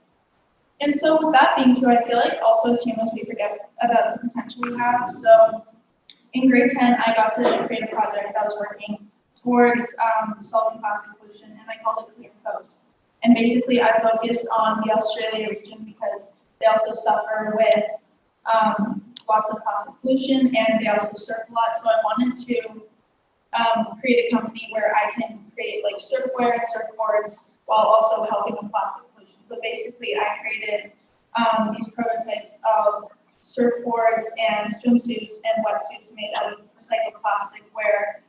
And so with that being true, I feel like also as humans, we forget about the potential we have. So in grade 10, I got to create a project that was working towards solving plastic pollution, and I called it Clear Coast. And basically, I focused on the Australia region because they also suffer with lots of plastic pollution, and they also surf a lot. So I wanted to create a company where I can create like surfwear and surfboards while also helping with plastic pollution. So basically, I created these prototypes of surfboards and swimsuits and wetsuits made out of recycled plastic, where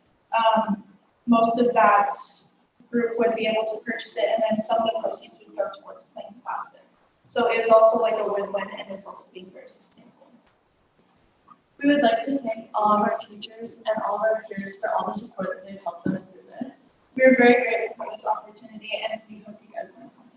most of that group would be able to purchase it, and then some of the proceeds would go towards clean plastic. So it was also like a win-win, and it was also being very sustainable. We would like to thank all of our teachers and all of our peers for all the support that they've helped us through this. We're very grateful for this opportunity, and we hope you guys learn something.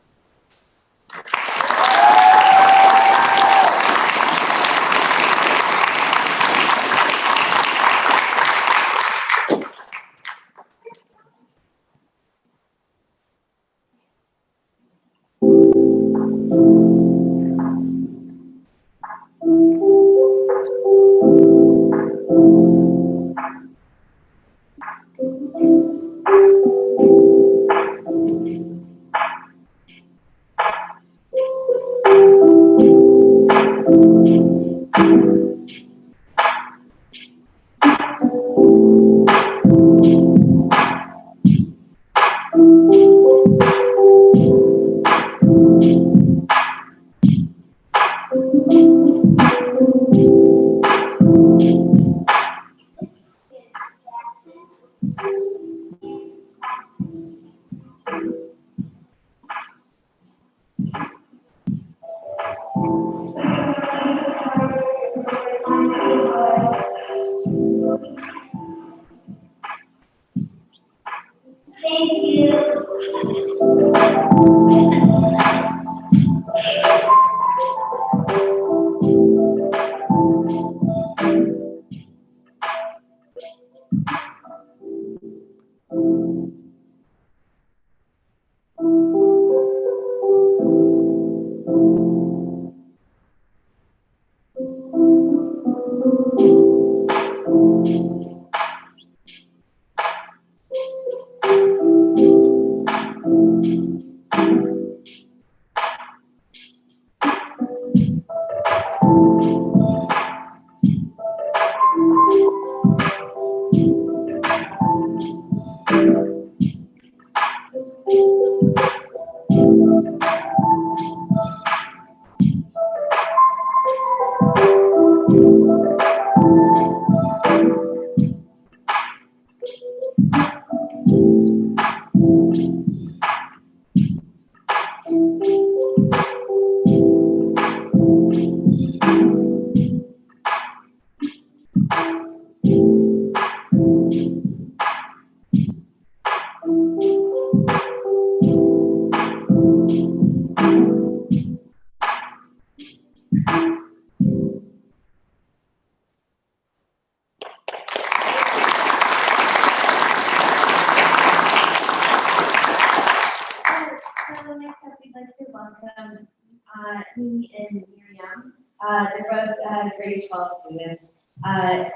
Me and Miriam. They're both grade 12 students at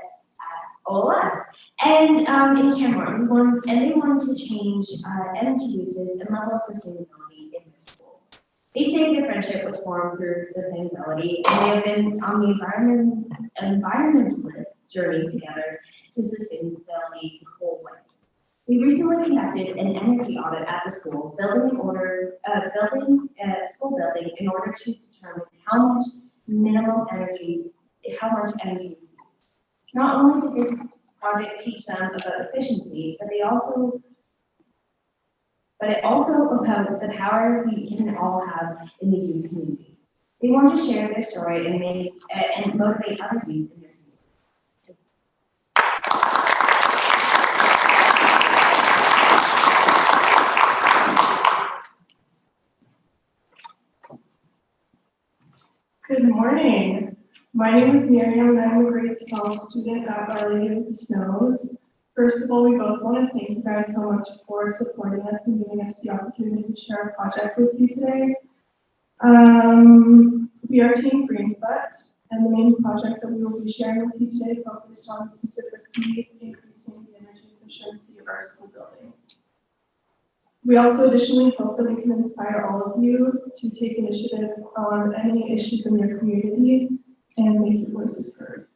OLS. And in Canmore, they want to change energy uses and level of sustainability in their school. They say their friendship was formed through sustainability, and they have been on the environmentalist journey together to sustainability the whole way. We recently conducted an energy audit at the school, building a school building in order to determine how much energy is used. Not only did the project teach them about efficiency, but they also but it also about the power we can all have in the youth community. They want to share their story and motivate other youth in their community. Good morning. My name is Miriam and I'm a grade 12 student at Our Lady of the Snows. First of all, we both want to thank you guys so much for supporting us and giving us the opportunity to share our project with you today. We are Team Greenfoot, and the main project that we will be sharing with you today focused on specifically increasing the energy efficiency of our school building. We also additionally hope that we can inspire all of you to take initiative on any issues in your community and make your voices heard.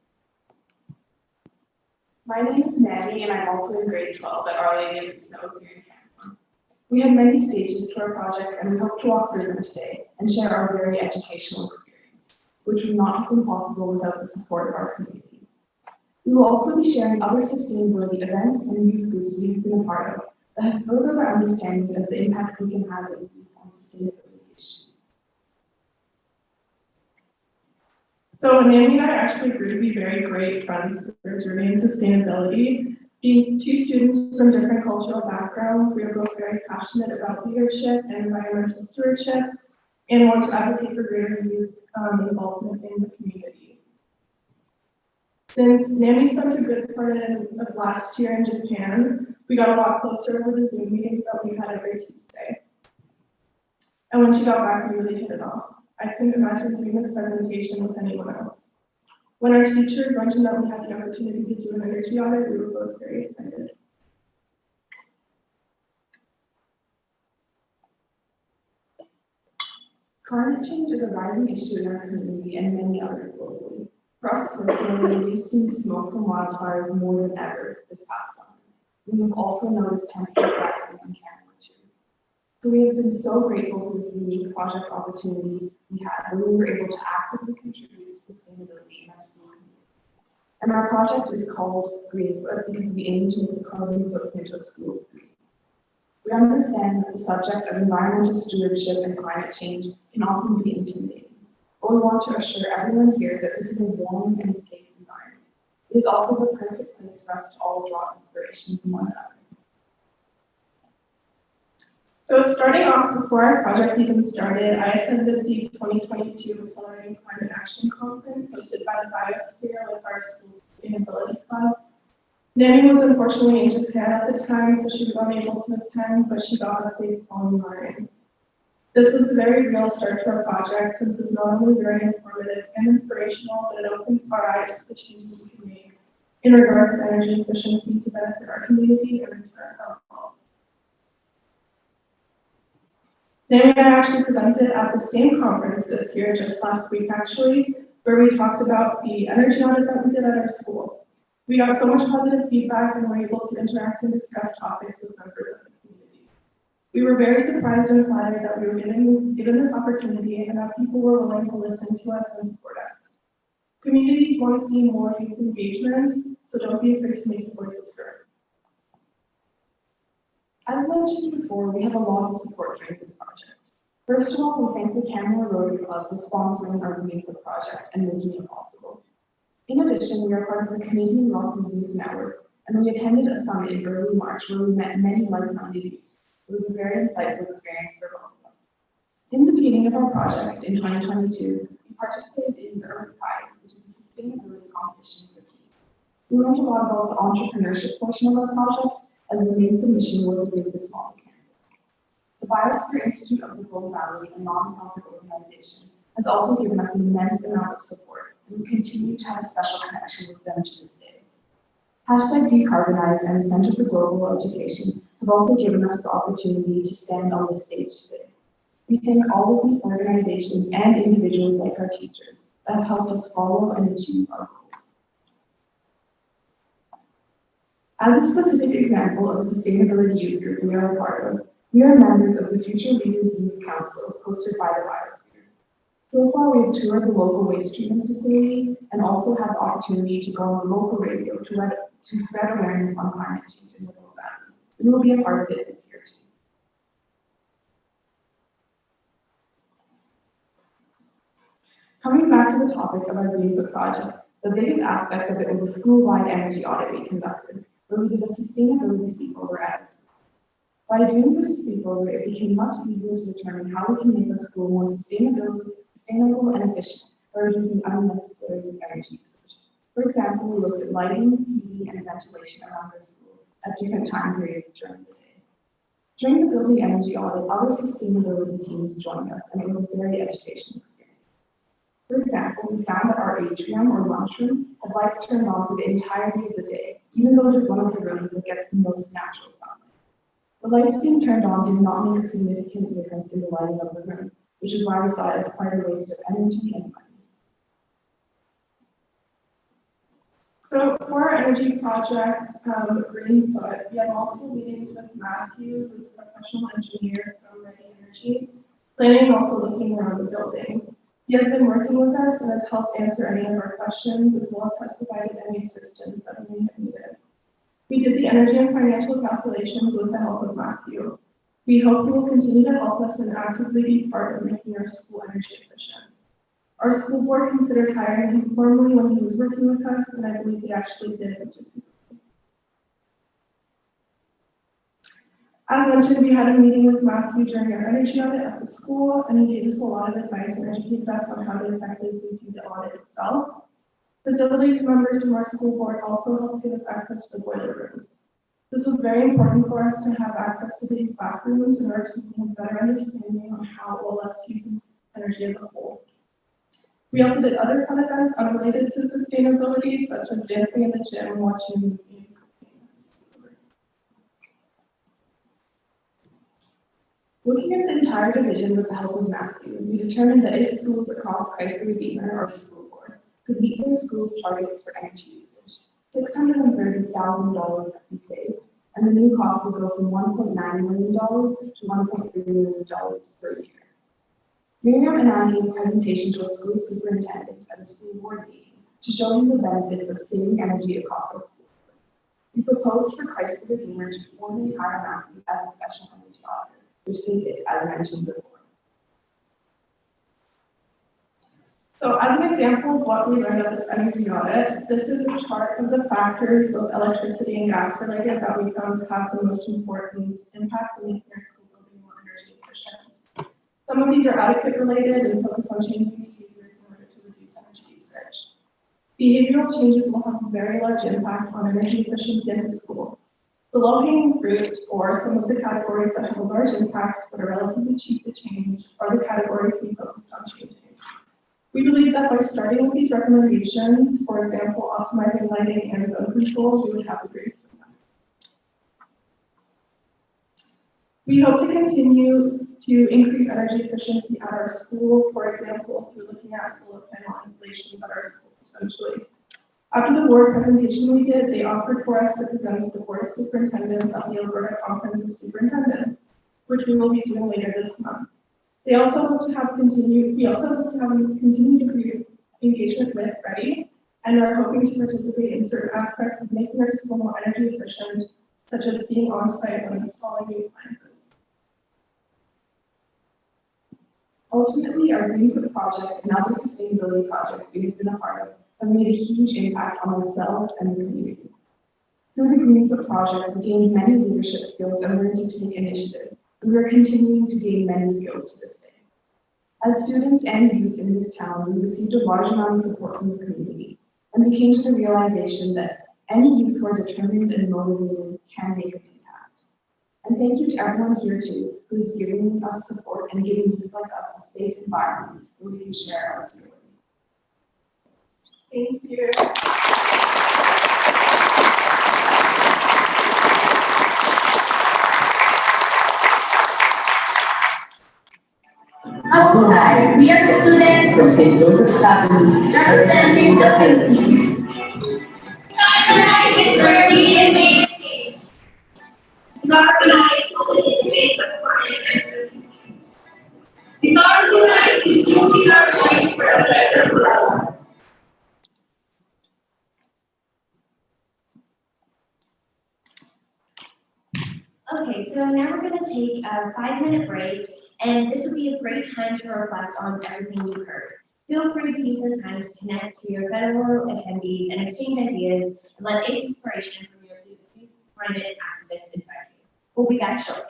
My name is Maddie, and I'm also in grade 12 at Our Lady of the Snows here in Canada. We have many stages to our project, and we hope to walk through them today and share our very educational experience, which would not have been possible without the support of our community. We will also be sharing other sustainability events and youth groups we have been a part of that have furthered our understanding of the impact we can have as youth on sustainability issues. So Naomi and I actually grew to be very great friends through our journey in sustainability. These two students from different cultural backgrounds, we are both very passionate about leadership and environmental stewardship and want to advocate for greater youth involvement in the community. Since Naomi spent a good part of last year in Japan, we got a lot closer over the Zoom meetings that we had every Tuesday. And when she got back, we really hit it off. I couldn't imagine doing this presentation with anyone else. When our teacher mentioned that we had the opportunity to do an energy audit, we were both very excited. Climate change is a rising issue in our community and many others globally. For us personally, we've seen smoke from wildfires more than ever this past summer. We have also noticed temperature rising in Canada too. So we have been so grateful for this unique project opportunity we had where we were able to actively contribute to sustainability in our school community. And our project is called Greenfoot because we aim to make the carbon footprint of schools green. We understand that the subject of environmental stewardship and climate change can often be intimidating, but we want to assure everyone here that this is a warm and safe environment. It is also the perfect place for us to all draw inspiration from one another. So starting off, before our project even started, I attended the 2022 Accelerating Climate Action Conference hosted by the Biosphere with our school's Sustainability Club. Naomi was unfortunately in Japan at the time, so she was unable to attend, but she got updates online. This was a very real start to our project since it was not only very informative and inspirational, but it opened our eyes to the changes we can make in regards to energy efficiency to benefit our community and in turn our health. Naomi and I actually presented at the same conference this year, just last week actually, where we talked about the energy audit that we did at our school. We got so much positive feedback and were able to interact and discuss topics with members of the community. We were very surprised and flattered that we were given this opportunity and that people were willing to listen to us and support us. Communities want to see more youth engagement, so don't be afraid to make your voices heard. As mentioned before, we have a lot of support during this project. First of all, we thank the Canmore Rotary Club for sponsoring our Greenfoot project and making it possible. In addition, we are part of the Canadian Rock and Youth Network, and we attended a summit in early March where we met many like-minded youth. It was a very insightful experience for both of us. In the beginning of our project in 2022, we participated in the Wildfires, which is a sustainability competition for teens. We learned a lot about the entrepreneurship portion of our project, as the main submission was a business model canvas. The Biosphere Institute of the Gold Valley, a non-profit organization, has also given us an immense amount of support, and we continue to have a special connection with them to this day. #Decarbonize and the Center for Global Education have also given us the opportunity to stand on this stage today. We thank all of these organizations and individuals like our teachers that have helped us follow and achieve our goals. As a specific example of a sustainability youth group we are a part of, we are members of the Future Leaders Youth Council hosted by the Biosphere. So far, we have toured the local waste treatment facility and also had the opportunity to go on the local radio to spread awareness on climate change in the Gold Valley. We will be a part of it this year too. Coming back to the topic of our Greenfoot project, the biggest aspect of it was a school-wide energy audit we conducted, where we did a sustainability sleepover at the school. By doing this sleepover, it became much easier to determine how we can make our school more sustainable and efficient by reducing unnecessary energy usage. For example, we looked at lighting, heating, and ventilation around our school at different time periods during the day. During the building energy audit, other sustainability teams joined us, and it was a very educational experience. For example, we found that our atrium or lunchroom had lights turned on for the entirety of the day, even though it is one of the rooms that gets the most natural sunlight. The lights being turned on did not make a significant difference in the lighting of the room, which is why we saw it as quite a waste of energy and money. So for our energy project, Greenfoot, we had multiple meetings with Matthew, who's a professional engineer from Ready Energy, planning and also looking around the building. He has been working with us and has helped answer any of our questions, as well as has provided any assistance that we may have needed. We did the energy and financial calculations with the help of Matthew. We hope he will continue to help us and actively be part of making our school energy efficient. Our school board considered hiring him formally when he was working with us, and I believe he actually did, which is super. As mentioned, we had a meeting with Matthew during our energy audit at the school, and he gave us a lot of advice and educated us on how to effectively do the audit itself. Facilities members from our school board also helped give us access to the boiler rooms. This was very important for us to have access to these bathrooms in order to have a better understanding on how OLS uses energy as a whole. We also did other fun events unrelated to sustainability, such as dancing in the gym and watching a movie and cooking. Looking at the entire division with the help of Matthew, we determined that if schools across Christ the Redeemer or school board could meet their school's targets for energy usage, $630,000 could be saved, and the new cost would go from $1.9 million to $1.3 million per year. Miriam and I gave a presentation to a school superintendent at a school board meeting to show him the benefits of saving energy across our school. We proposed for Christ the Redeemer to formally hire Matthew as a professional energy auditor, which they did, as I mentioned before. So as an example of what we learned at this energy audit, this is a chart of the factors, both electricity and gas related, that we found to have the most important impact on making our school building more energy efficient. Some of these are etiquette related and focus on changing behaviors in order to reduce energy usage. Behavioral changes will have a very large impact on energy efficiency at the school. The low-hanging fruit, or some of the categories that have a large impact but are relatively cheap to change, are the categories we focused on changing. We believe that by starting with these recommendations, for example, optimizing lighting and zone control, we would have the greatest impact. We hope to continue to increase energy efficiency at our school, for example, through looking at solar panel installations at our school potentially. After the board presentation we did, they offered for us to present to the Board of Superintendents at the Alberta Conference of Superintendents, which we will be doing later this month. We also hope to have continued engagement with Ready, and are hoping to participate in certain aspects of making our school more energy efficient, such as being on site when installing new appliances. Ultimately, our Greenfoot project and other sustainability projects we have been a part of have made a huge impact on ourselves and the community. Through the Greenfoot project, we gained many leadership skills and learned to take initiative. We are continuing to gain many skills to this day. As students and youth in this town, we received a large amount of support from the community, and we came to the realization that any youth who are determined and motivated can make an impact. And thank you to everyone here too, who is giving us support and giving youth like us a safe environment where we can share our story. Thank you. Oh, hi, we are the students from St. Joseph's Catholic, representing the Philippines. Organize history and make change. Organize is using our voice for a better world. Okay, so now we're going to take a 5-minute break, and this will be a great time to reflect on everything you heard. Feel free to use this time to connect to your federal attendees and exchange ideas and let inspiration from your youth-minded activists inspire you. We'll be back shortly.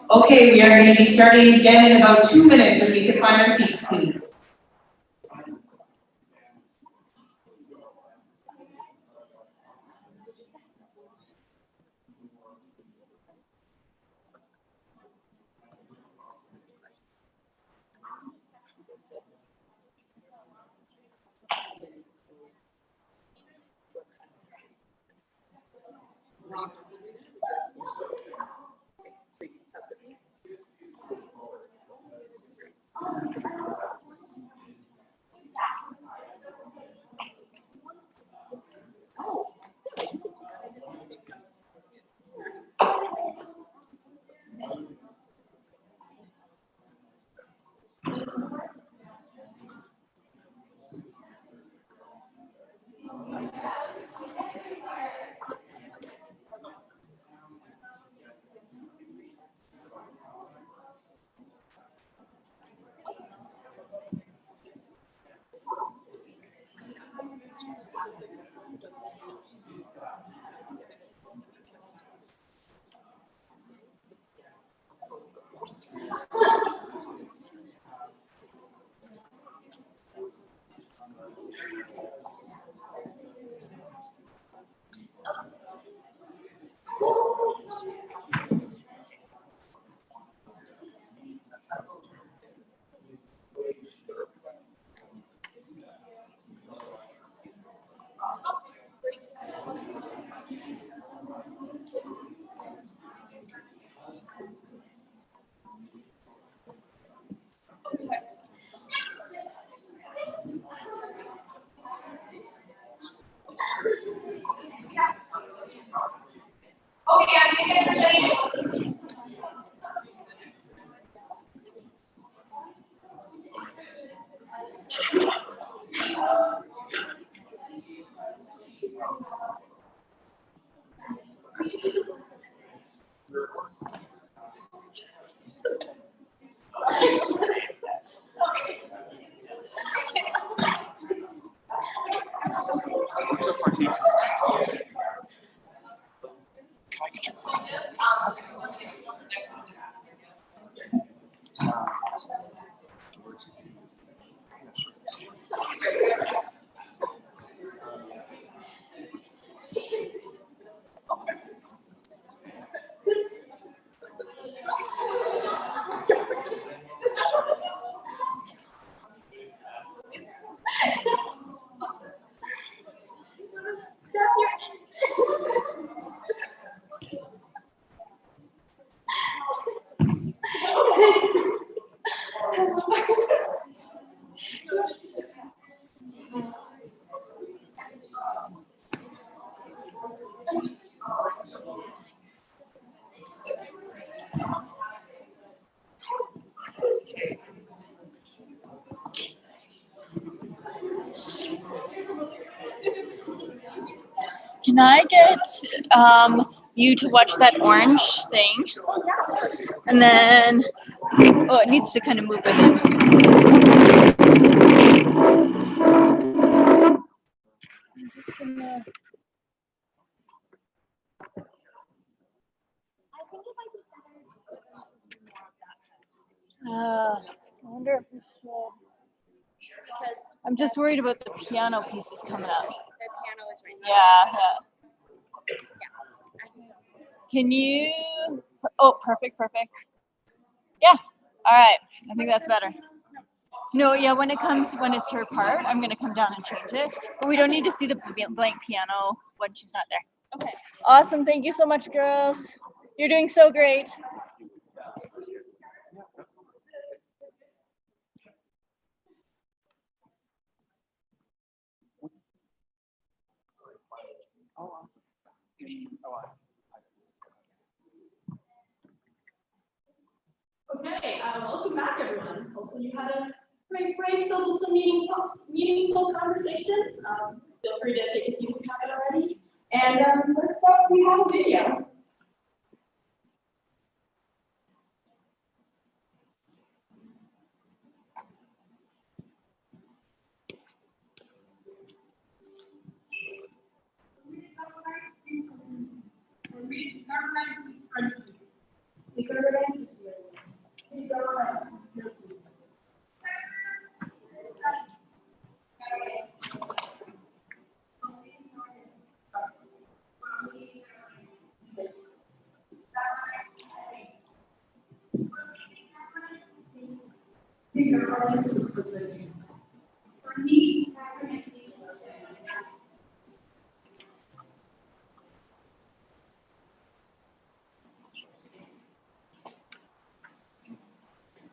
Okay, we are going to be starting again in about 2 minutes, if we could find our seats, please. Can I get you to watch that orange thing? And then, oh, it needs to kind of move with it. I'm just gonna... I wonder if we should. Because I'm just worried about the piano pieces coming up. The piano is right Yeah, yeah. Can you? Oh, perfect. Yeah. All right. I think that's better. No, yeah. When it's her part, I'm gonna come down and change it. But we don't need to see the blank piano when she's not there. Okay. Awesome. Thank you so much, girls. You're doing so great. Okay, welcome back, everyone. Hopefully you had a great break filled with some meaningful conversations. Feel free to take a seat if you haven't already. And first up, we have a video.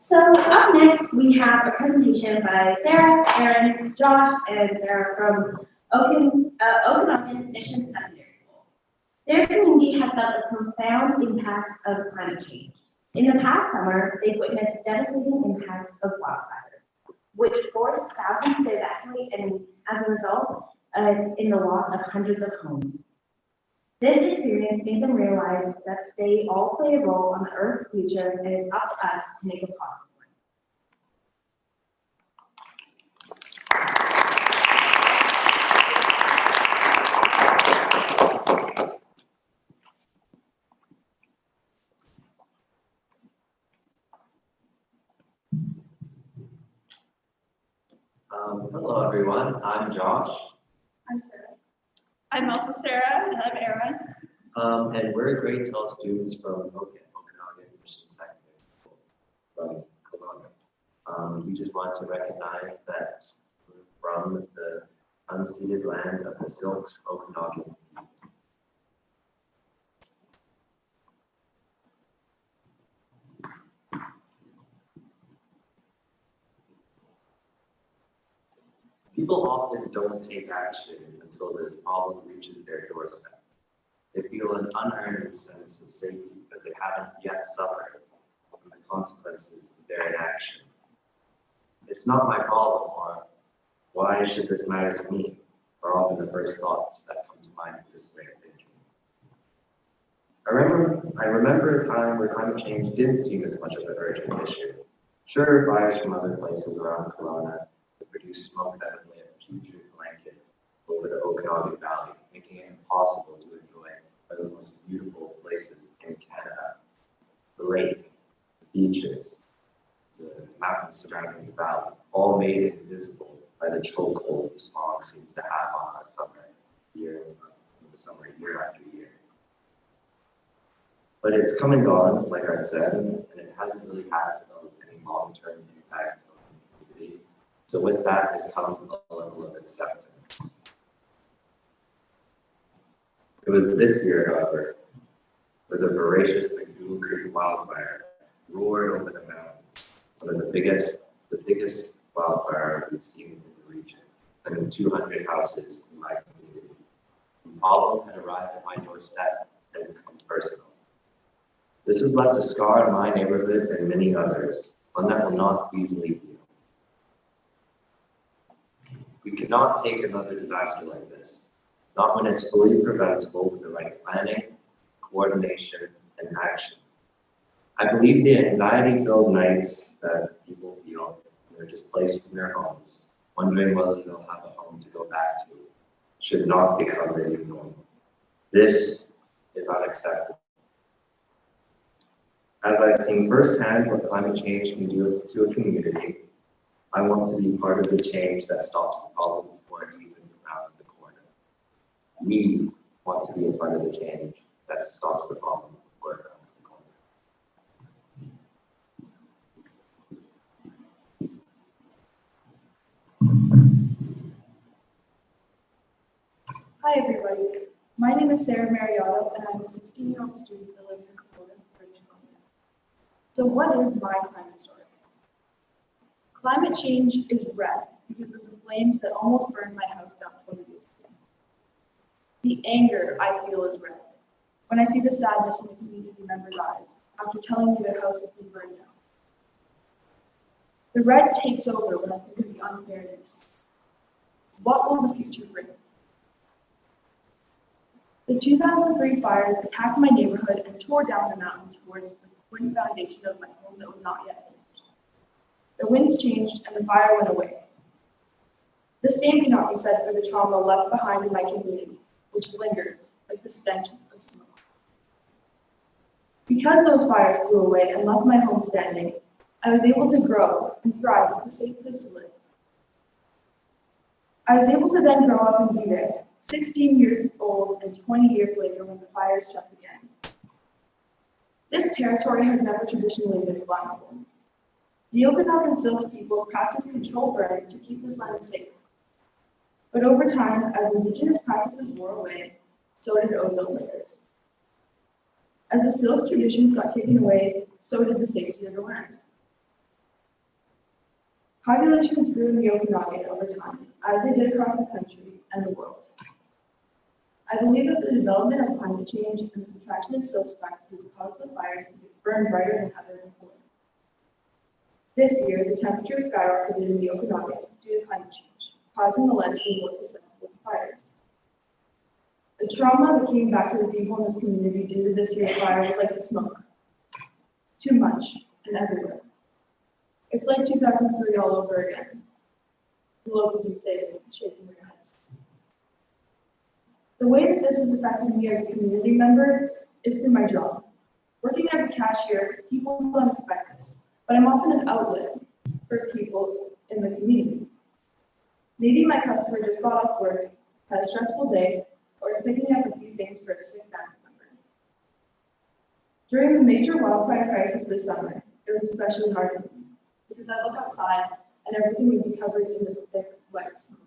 So up next, we have a presentation by Sarah, Aaron, Josh, and Sarah from Okanagan Mission Secondary School. Their community has felt the profound impacts of climate change. In the past summer, they've witnessed devastating impacts of wildfires, which forced thousands to evacuate and, as a result, in the loss of hundreds of homes. This experience made them realize that they all play a role on the Earth's future, and it's up to us to make it possible. Hello, everyone. I'm Josh. I'm Sarah. I'm also Sarah, and I'm Aaron. And we're grade 12 students from Okanagan Mission Secondary School from Kelowna. We just want to recognize that we're from the unceded land of the Silks Okanagan. People often don't take action until the problem reaches their doorstep. They feel an unearned sense of safety because they haven't yet suffered from the consequences of their inaction. It's not my problem, or why should this matter to me? are often the first thoughts that come to mind with this way of thinking. I remember a time where climate change didn't seem as much of an urgent issue. Sure, fires from other places around Kelowna would produce smoke that would lay a putrid blanket over the Okanagan Valley, making it impossible to enjoy one of the most beautiful places in Canada. The lake, the beaches, the mountains surrounding the valley, all made invisible by the chokehold the smog seems to have on our summer year after year. But it's come and gone, like I said, and it hasn't really had any long-term impact on the community. So with that has come a level of acceptance. It was this year, however, where the voracious McDougal Creek wildfire roared over the mountains, one of the biggest wildfire we've seen in the region, and 200 houses in my community. The problem had arrived at my doorstep and become personal. This has left a scar in my neighborhood and many others, one that will not easily heal. We cannot take another disaster like this, not when it's fully preventable with the right planning, coordination, and action. I believe the anxiety-filled nights that people feel when they're displaced from their homes, wondering whether they'll have a home to go back to, should not become the new normal. This is unacceptable. As I've seen firsthand what climate change can do to a community, I want to be part of the change that stops the problem before it even rounds the corner. We want to be a part of the change that stops the problem before it rounds the corner. Hi, everybody. My name is Sarah Mariotto, and I'm a 16-year-old student that lives in Kelowna, British Columbia. So what is my climate story? Climate change is red because of the flames that almost burned my house down 20 years ago. The anger I feel is red when I see the sadness in the community members' eyes after telling me their house has been burned down. The red takes over when I think of the unfairness. What will the future bring? The 2003 fires attacked my neighborhood and tore down the mountain towards the wooden foundation of my home that was not yet finished. The winds changed and the fire went away. The same cannot be said for the trauma left behind in my community, which lingers like the stench of smoke. Because those fires blew away and left my home standing, I was able to grow and thrive with a safe place to live. I was able to then grow up and be there, 16 years old and 20 years later when the fires struck again. This territory has never traditionally been flammable. The Okanagan Silks people practice controlled burns to keep this land safe. But over time, as Indigenous practices wore away, so did ozone layers. As the Silks traditions got taken away, so did the safety of the land. Populations grew in the Okanagan over time, as they did across the country and the world. I believe that the development of climate change and the subtraction of silks practices caused the fires to burn brighter than ever before. This year, the temperature skyrocketed in the Okanagan due to climate change, causing the land to be more susceptible to fires. The trauma that came back to the people in this community due to this year's fire was like the smoke. Too much and everywhere. It's like 2003 all over again. The locals would say, shaking their heads. The way that this has affected me as a community member is through my job. Working as a cashier, people don't expect this, but I'm often an outlet for people in the community. Maybe my customer just got off work, had a stressful day, or is picking up a few things for a sick family member. During the major wildfire crisis this summer, it was especially hard for me because I look outside and everything would be covered in this thick, wet smoke.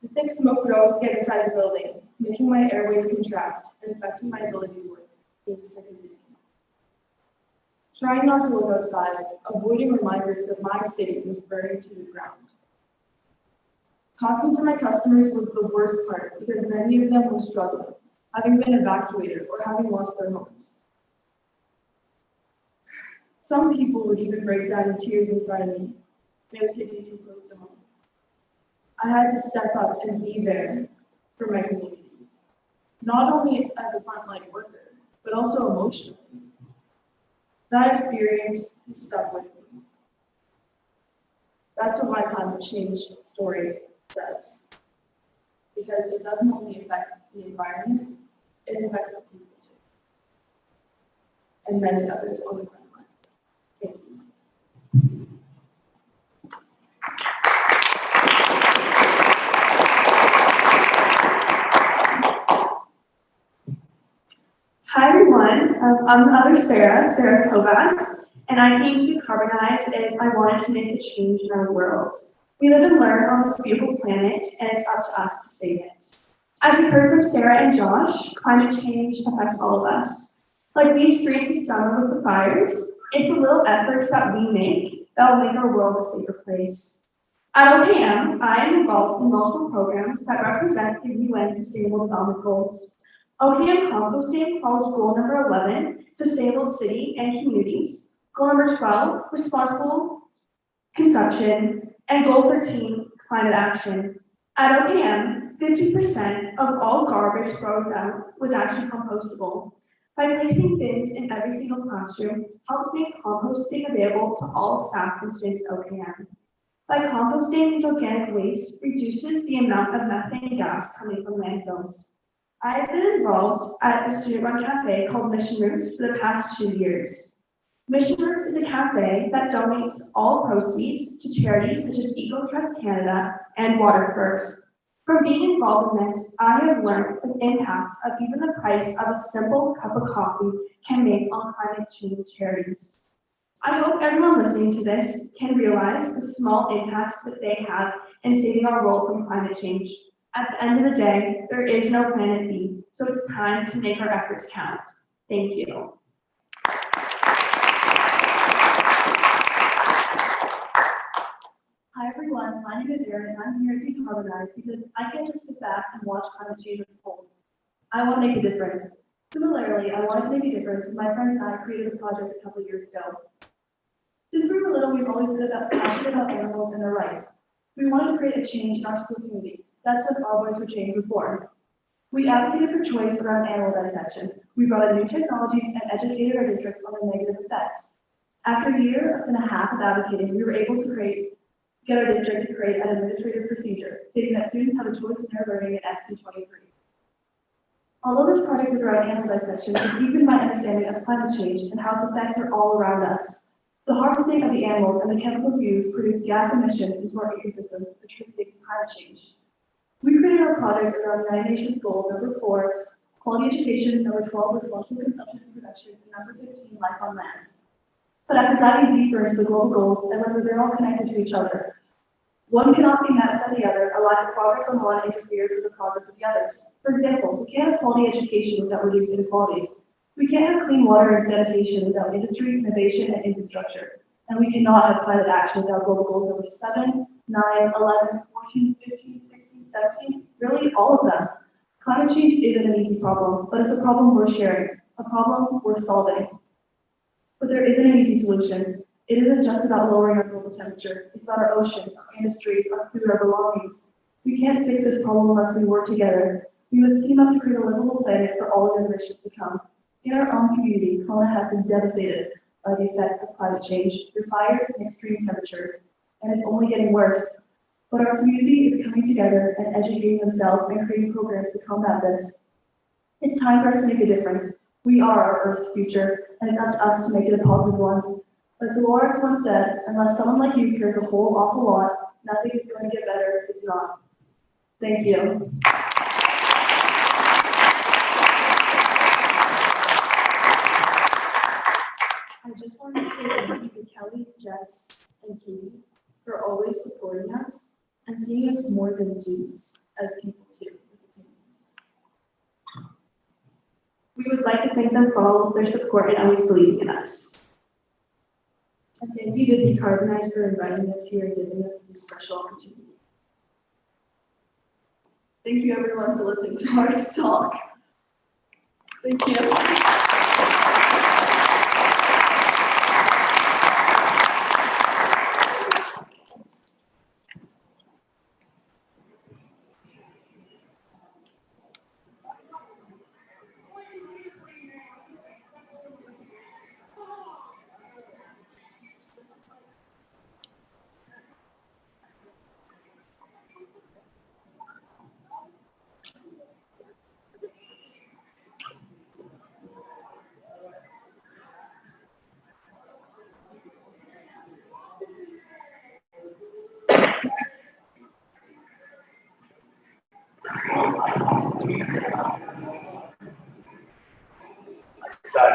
The thick smoke would always get inside the building, making my airways contract and affecting my ability to work, being sick and dizzy. Trying not to look outside, avoiding reminders that my city was burning to the ground. Talking to my customers was the worst part because many of them were struggling, having been evacuated or having lost their homes. Some people would even break down in tears in front of me, and it was hitting too close to home. I had to step up and be there for my community. Not only as a frontline worker, but also emotionally. That experience has stuck with me. That's what my climate change story says. Because it doesn't only affect the environment, it affects the people too. And many others on the front lines. Thank you. Hi everyone, I'm the other Sarah Kovacs, and I came to decarbonize as I wanted to make a change in our world. We live and learn on this beautiful planet, and it's up to us to save it. As we heard from Sarah and Josh, climate change affects all of us. Like we experienced this summer with the fires, it's the little efforts that we make that will make our world a safer place. At OKM, I am involved in multiple programs that represent the UN Sustainable Development Goals. OKM composting follows goal number 11, sustainable city and communities, goal number 12, responsible consumption, and goal 13, climate action. At OKM, 50% of all garbage thrown out was actually compostable. By placing bins in every single classroom helps make composting available to all staff and students at OKM. By composting these organic waste reduces the amount of methane gas coming from landfills. I've been involved at a student-run cafe called Mission Roots for the past 2 years. Mission Roots is a cafe that donates all proceeds to charities such as Eco Trust Canada and Water First. From being involved in this, I have learned the impact of even the price of a simple cup of coffee can make on climate change charities. I hope everyone listening to this can realize the small impacts that they have in saving our world from climate change. At the end of the day, there is no planet B, so it's time to make our efforts count. Thank you. Hi everyone, my name is Erin and I'm here to decarbonize because I can't just sit back and watch climate change unfold. I want to make a difference. Similarly, I wanted to make a difference when my friends and I created a project a couple years ago. Since we were little, we've always been passionate about animals and their rights. We wanted to create a change in our school community. That's when Our Voice for Change was born. We advocated for choice around animal dissection. We brought in new technologies and educated our district on the negative effects. After a year and a half of advocating, we were able to get our district to create an administrative procedure, stating that students have a choice in their learning in ST23. Although this project was around animal dissection, it deepened my understanding of climate change and how its effects are all around us. The harvesting of the animals and the chemicals used produce gas emissions into our ecosystems, contributing to climate change. We created our project around United Nations goal number 4, quality education, number 12, responsible consumption and production, and number 15, life on land. But after diving deeper into the global goals, I learned that they're all connected to each other. One cannot be met without the other. A lack of progress on one interferes with the progress of the others. For example, we can't have quality education without reduced inequalities. We can't have clean water and sanitation without industry, innovation, and infrastructure. And we cannot have climate action without global goals number 7, 9, 11, 14, 15, 16, 17, really all of them. Climate change isn't an easy problem, but it's a problem we're sharing, a problem we're solving. But there isn't an easy solution. It isn't just about lowering our global temperature. It's about our oceans, our industries, our food, our belongings. We can't fix this problem unless we work together. We must team up to create a livable planet for all generations to come. In our own community, Kelowna has been devastated by the effects of climate change through fires and extreme temperatures, and it's only getting worse. But our community is coming together and educating themselves and creating programs to combat this. It's time for us to make a difference. We are our Earth's future, and it's up to us to make it a positive one. Like Dolores once said, unless someone like you cares a whole awful lot, nothing is going to get better if it's not. Thank you. I just wanted to say thank you to Kelly, Jess, and Katie for always supporting us and seeing us more than students, as people too. We would like to thank them for all of their support and always believing in us. And thank you to Decarbonize for inviting us here and giving us this special opportunity. Thank you everyone for listening to our talk. Thank you.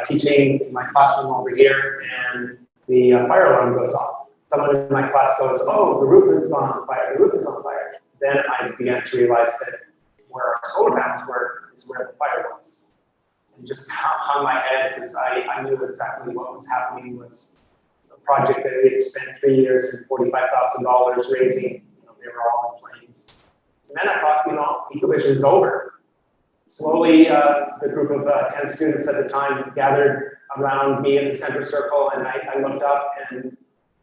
teaching in my classroom over here, and the fire alarm goes off. Someone in my class goes, "Oh, the roof is on fire, the roof is on fire." Then I began to realize that where our solar panels were is where the fire was. And just hung my head because I knew exactly what was happening was a project that we had spent 3 years and $45,000 raising. They were all in flames. And then I thought, EcoVision is over. Slowly, the group of 10 students at the time gathered around me in the center circle, and I looked up and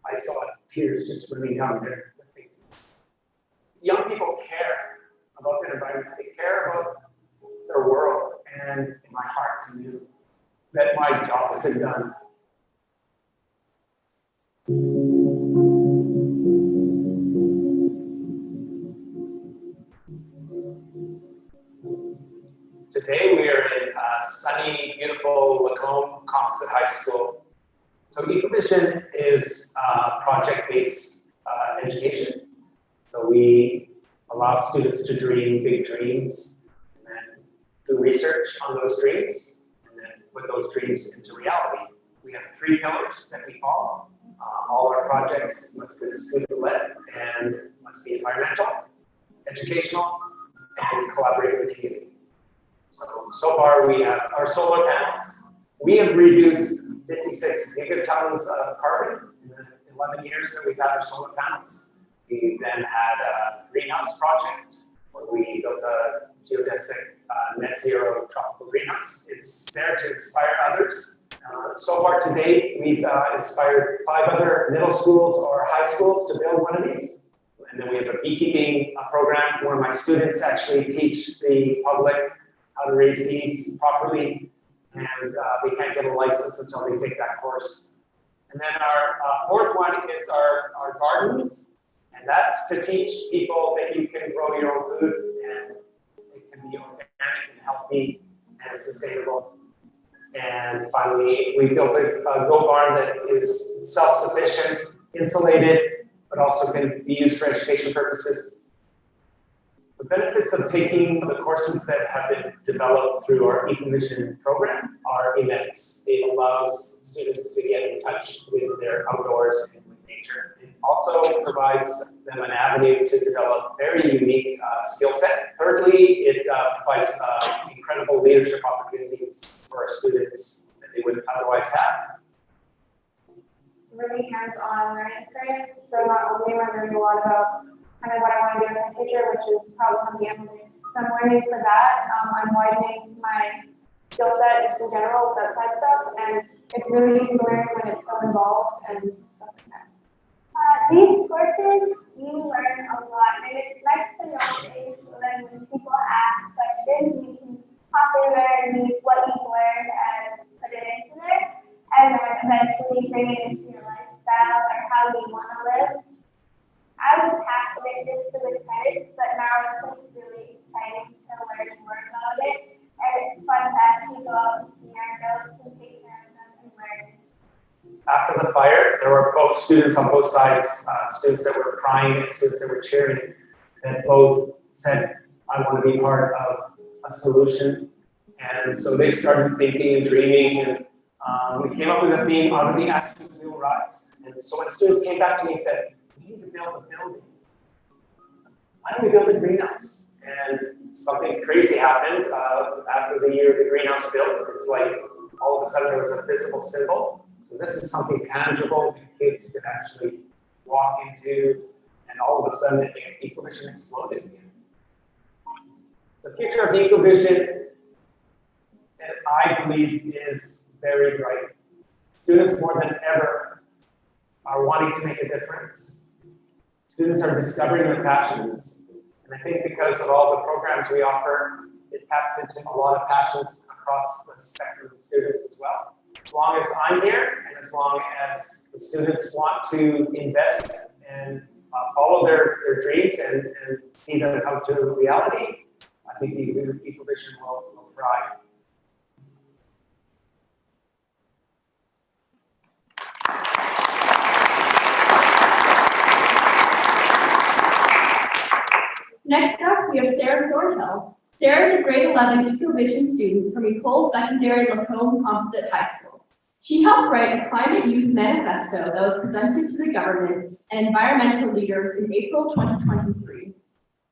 I saw tears just running down their faces. Young people care about their environment. They care about their world. And in my heart, I knew that my job wasn't done. Today we are in sunny, beautiful Lacombe Composite High School. So EcoVision is project-based education. So we allow students to dream big dreams and then do research on those dreams and then put those dreams into reality. We have 3 pillars that we follow. All our projects must be student-led and must be environmental, educational, and collaborate with the community. So far we have our solar panels. We have reduced 56 gigatons of carbon in the 11 years that we've had our solar panels. We then had a greenhouse project where we built a geodesic net zero tropical greenhouse. It's there to inspire others. So far to date, we've inspired 5 other middle schools or high schools to build one of these. And then we have a beekeeping program where my students actually teach the public how to raise bees properly, and they can't get a license until they take that course. And then our 4th one is our gardens, and that's to teach people that you can grow your own food, and it can be organic and healthy and sustainable. And finally, we built a goat barn that is self-sufficient, insulated, but also can be used for education purposes. The benefits of taking the courses that have been developed through our EcoVision program are immense. It allows students to get in touch with their outdoors and with nature. It also provides them an avenue to develop very unique skill set. Thirdly, it provides incredible leadership opportunities for our students that they wouldn't otherwise have. Really hands-on learning experience. So not only am I learning a lot about kind of what I want to do in the future, which is probably something I'm learning for that. I'm widening my skill set just in general with outside stuff, and it's really easy to learn when it's so involved and stuff like that. These courses, you learn a lot, and it's nice to know things so that when people ask questions, you can hop in there and use what you've learned and put it into there, and then eventually bring it into your lifestyle or how you want to live. I was half of it just for the credits, but now it's like really exciting to learn more about it, and it's fun to actually go out and see our notes and take care of them and learn. After the fire, there were both students on both sides, students that were crying and students that were cheering, that both said, I want to be part of a solution. And so they started thinking and dreaming, and we came up with a theme, out of the ashes we will rise. And so when students came back to me and said, we need to build a building. Why don't we build a greenhouse? And something crazy happened after the year the greenhouse built. It's like all of a sudden there was a physical symbol. So this is something tangible that kids could actually walk into, and all of a sudden EcoVision exploded again. The future of EcoVision, I believe, is very bright. Students more than ever are wanting to make a difference. Students are discovering their passions, and I think because of all the programs we offer, it taps into a lot of passions across the spectrum of students as well. As long as I'm here, and as long as the students want to invest and follow their dreams and see them come to reality, I think EcoVision will thrive. Next up, we have Sarah Thornhill. Sarah is a grade 11 Ecovision student from Ecole Secondary Lacombe Composite High School. She helped write a climate youth manifesto that was presented to the government and environmental leaders in April 2023.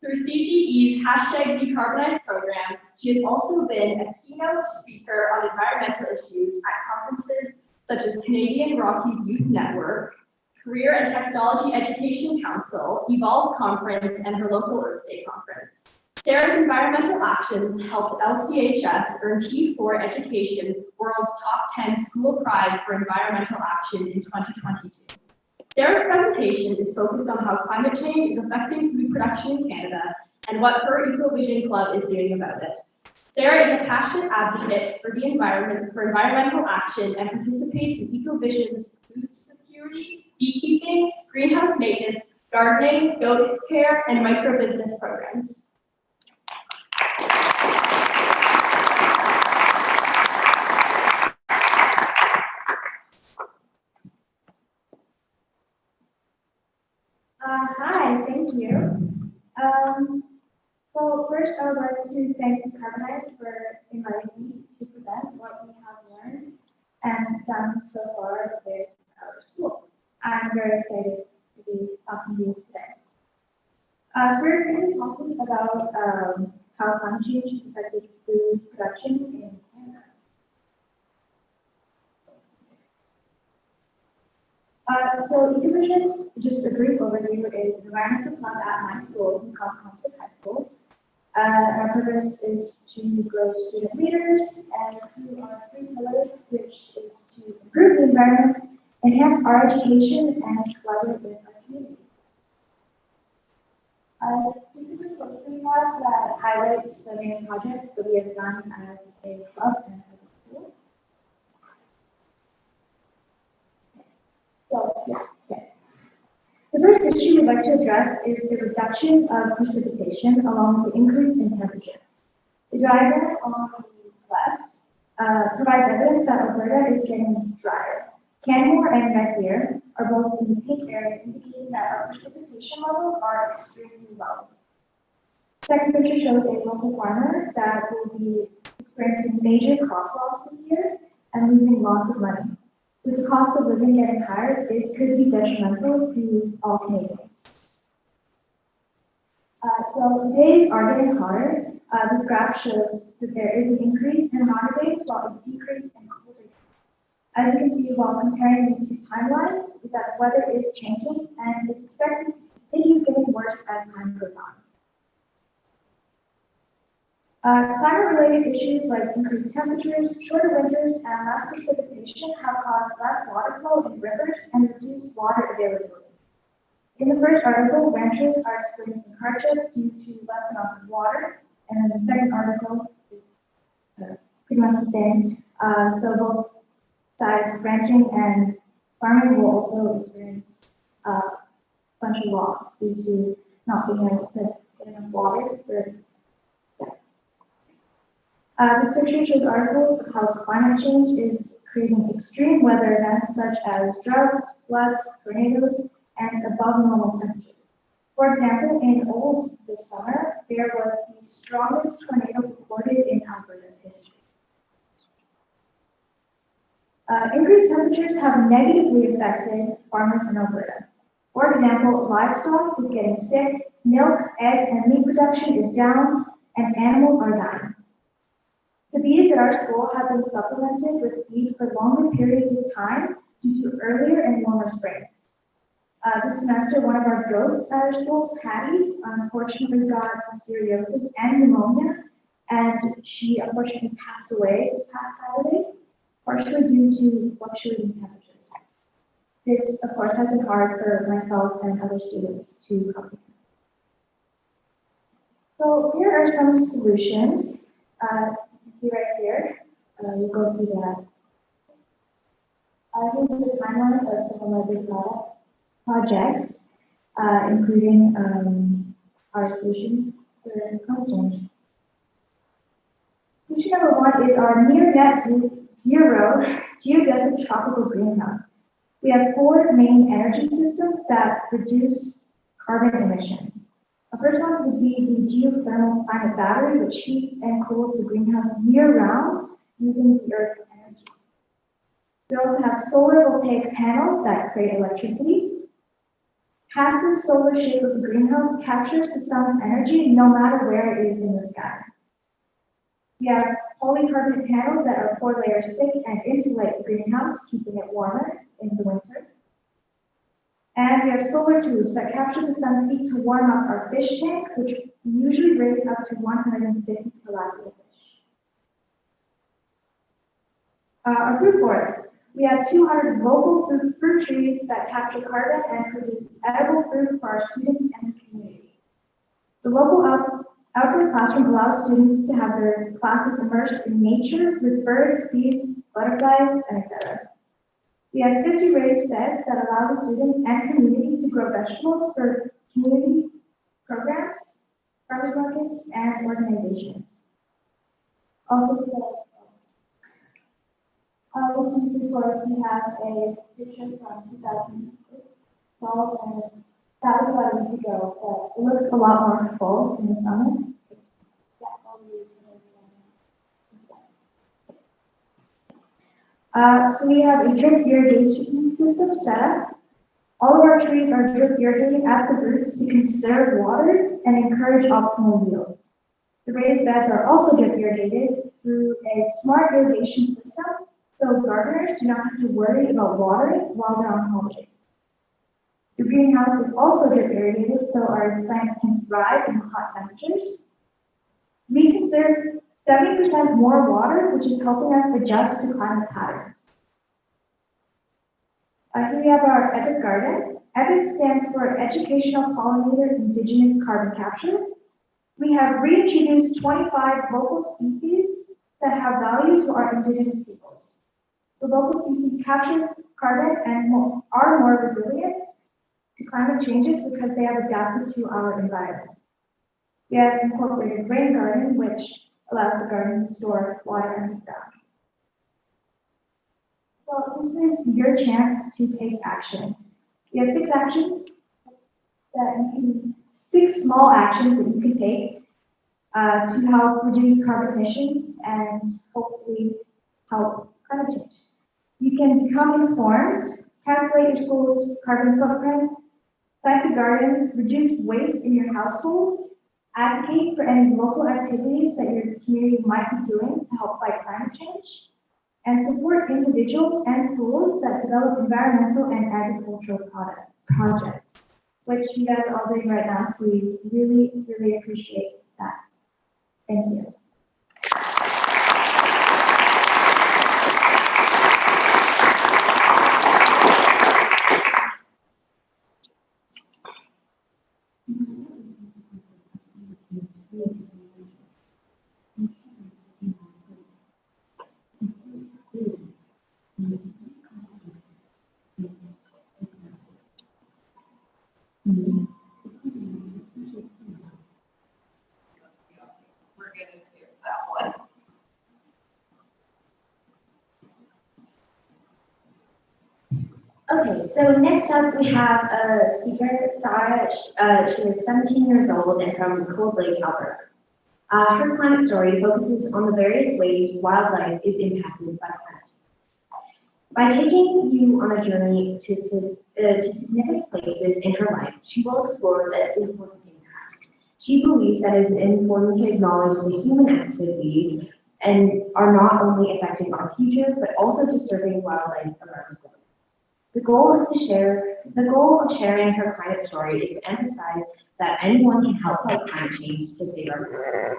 Through CGE's #Decarbonize program, she has also been a keynote speaker on environmental issues at conferences such as Canadian Rockies Youth Network, Career and Technology Education Council, Evolve Conference, and her local Earth Day conference. Sarah's environmental actions helped LCHS earn T4 Education World's Top 10 School Prize for Environmental Action in 2022. Sarah's presentation is focused on how climate change is affecting food production in Canada and what her Ecovision Club is doing about it. Sarah is a passionate advocate for the environment, for environmental action, and participates in Ecovision's food security, beekeeping, greenhouse maintenance, gardening, goat care, and micro-business programs. Hi, thank you. So first, I would like to thank Decarbonize for inviting me to present what we have learned and done so far with our school. I'm very excited to be talking to you today. So we're going to be talking about how climate change has affected food production in Canada. So Ecovision, just a brief overview, is an environmental club at my school, called Composite High School. Our purpose is to grow student leaders and through our 3 pillars, which is to improve the environment, enhance our education, and collaborate with our community. This is a poster we have that highlights the main projects that we have done as a club and as a school. So, yeah. The first issue we'd like to address is the reduction of precipitation along with the increase in temperature. The diagram on the left provides evidence that Alberta is getting drier. Canmore and Red Deer are both in the pink area, indicating that our precipitation levels are extremely low. Second picture shows a local farmer that will be experiencing major crop loss this year and losing lots of money. With the cost of living getting higher, this could be detrimental to all Canadians. So days are getting hotter. This graph shows that there is an increase in hotter days while a decrease in colder days. As you can see, while comparing these 2 timelines, is that the weather is changing and is expected to continue getting worse as time goes on. Climate-related issues like increased temperatures, shorter winters, and less precipitation have caused less water flow in rivers and reduced water availability. In the first article, ranchers are experiencing hardship due to less amounts of water, and then the second article is pretty much the same. So both sides, ranching and farming, will also experience a bunch of loss due to not being able to get enough water for. This picture shows articles of how climate change is creating extreme weather events such as droughts, floods, tornadoes, and above normal temperatures. For example, in Olds this summer, there was the strongest tornado recorded in Alberta's history. Increased temperatures have negatively affected farmers in Alberta. For example, livestock is getting sick, milk, egg, and meat production is down, and animals are dying. The bees at our school have been supplemented with feed for longer periods of time due to earlier and warmer springs. This semester, one of our goats at our school, Patty, unfortunately got listeriosis and pneumonia, and she unfortunately passed away this past Saturday, partially due to fluctuating temperatures. This, of course, has been hard for myself and other students to comprehend. So here are some solutions. See right here, we'll go through that. Here's the timeline of some of our projects, including our solutions for climate change. Solution number 1 is our near net zero geodesic tropical greenhouse. We have 4 main energy systems that reduce carbon emissions. A First one would be the geothermal climate battery, which heats and cools the greenhouse year-round using the Earth's energy. We also have solar voltaic panels that create electricity. Passive solar shape of the greenhouse captures the sun's energy no matter where it is in the sky. We have polycarbonate panels that are 4 layers thick and insulate the greenhouse, keeping it warmer in the winter. And we have solar tubes that capture the sun's heat to warm up our fish tank, which usually raise up to 150 tilapia fish. Our fruit forest. We have 200 local fruit trees that capture carbon and produce edible fruit for our students and the community. The local outdoor classroom allows students to have their classes immersed in nature with birds, bees, butterflies, and etc. We have 50 raised beds that allow the students and community to grow vegetables for community programs, farmers markets, and organizations. Also, within the course, we have a picture from 2012, and that was about a week ago, but it looks a lot more full in the summer. So we have a drip irrigation system set up. All of our trees are drip irrigated at the roots to conserve water and encourage optimal yields. The raised beds are also drip irrigated through a smart irrigation system, so gardeners do not have to worry about watering while they're on holidays. The greenhouse is also drip irrigated, so our plants can thrive in hot temperatures. We conserve 70% more water, which is helping us adjust to climate patterns. Here we have our EPIC garden. EPIC stands for Educational Pollinator Indigenous Carbon Capture. We have reintroduced 25 local species that have value to our indigenous peoples. The local species capture carbon and are more resilient to climate changes because they have adapted to our environment. We have incorporated rain garden, which allows the garden to store water underground. So this is your chance to take action. We have 6 actions that you can, 6 small actions that you can take to help reduce carbon emissions and hopefully help climate change. You can become informed, calculate your school's carbon footprint, plant a garden, reduce waste in your household, advocate for any local activities that your community might be doing to help fight climate change, and support individuals and schools that develop environmental and agricultural projects, which you guys are all doing right now, so we really, really appreciate that. Thank you. We're gonna skip that one. Okay, so next up we have a speaker, Sarah. She is 17 years old and from Cold Lake, Alberta. Her climate story focuses on the various ways wildlife is impacted by climate. By taking you on a journey to significant places in her life, she will explore the important impact. She believes that it is important to acknowledge the human activities and are not only affecting our future, but also disturbing wildlife around the globe. The goal of sharing her climate story is to emphasize that anyone can help fight climate change to save our planet.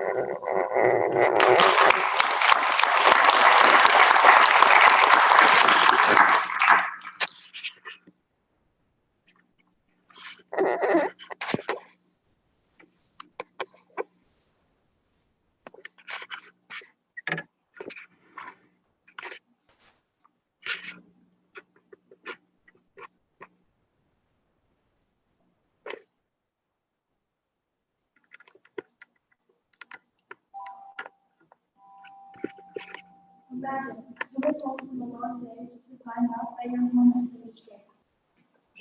Imagine, you were home from a long day just to find out that your home has been destroyed.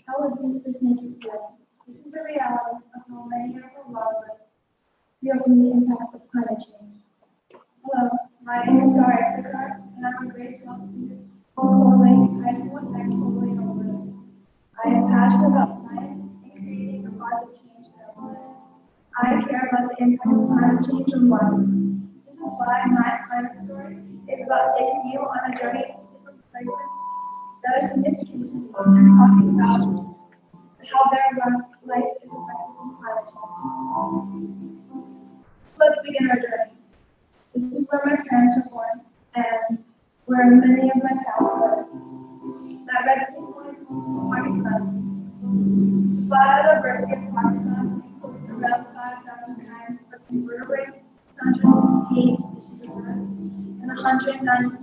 How would this make you feel? This is the reality of how many of our wildlife feel from the impacts of climate change. Hello, my name is Sarah Epticard, and I'm a grade 12 student at Cold Lake High School in Cold Lake, Alberta. I am passionate about science and creating a positive change in our planet. I care about the impact of climate change on wildlife. This is why my climate story is about taking you on a journey to different places that are significant to me and talking about how their life is affected from climate change. Let's begin our journey. This is where my parents were born and where many of my family lives. That red pinpoint from Pakistan. The biodiversity of Pakistan includes around 5,000 kinds of invertebrates, 168 species of birds, and 195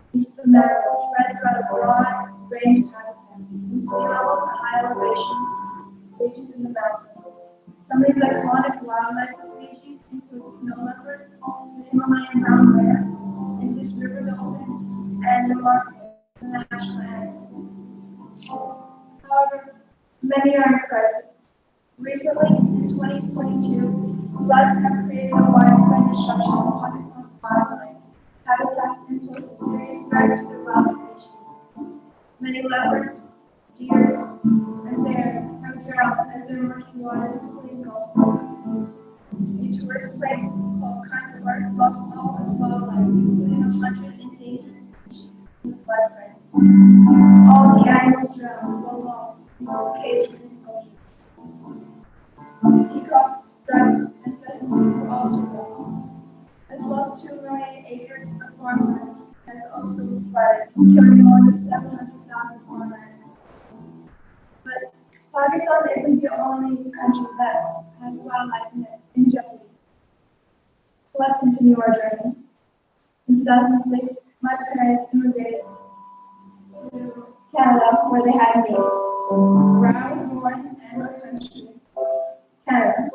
species of mammals spread throughout a broad range of habitats, from sea level to high elevation regions in the mountains. Some of the iconic wildlife species include snow leopard, the Himalayan brown bear, Indus river dolphin, and the markhor, the national animal. However, many are in crisis. Recently, in 2022, floods have created a widespread destruction of Pakistan's wildlife habitats and pose a serious threat to the wild species. Many leopards, deer, and bears have drowned as their murky waters quickly engulf them. A tourist place called Kanpur lost all its wildlife, including 100 endangered species in the flood crisis. All the animals drowned while lost in location and culture. Peacocks, ducks, and pheasants were also lost, as well as 2 million acres of farmland has also flooded, killing more than 700,000 farm animals. But Pakistan isn't the only country that has wildlife in jeopardy. So let's continue our journey. In 2006, my parents immigrated to Canada, where they had me. Where I was born and my country, Canada.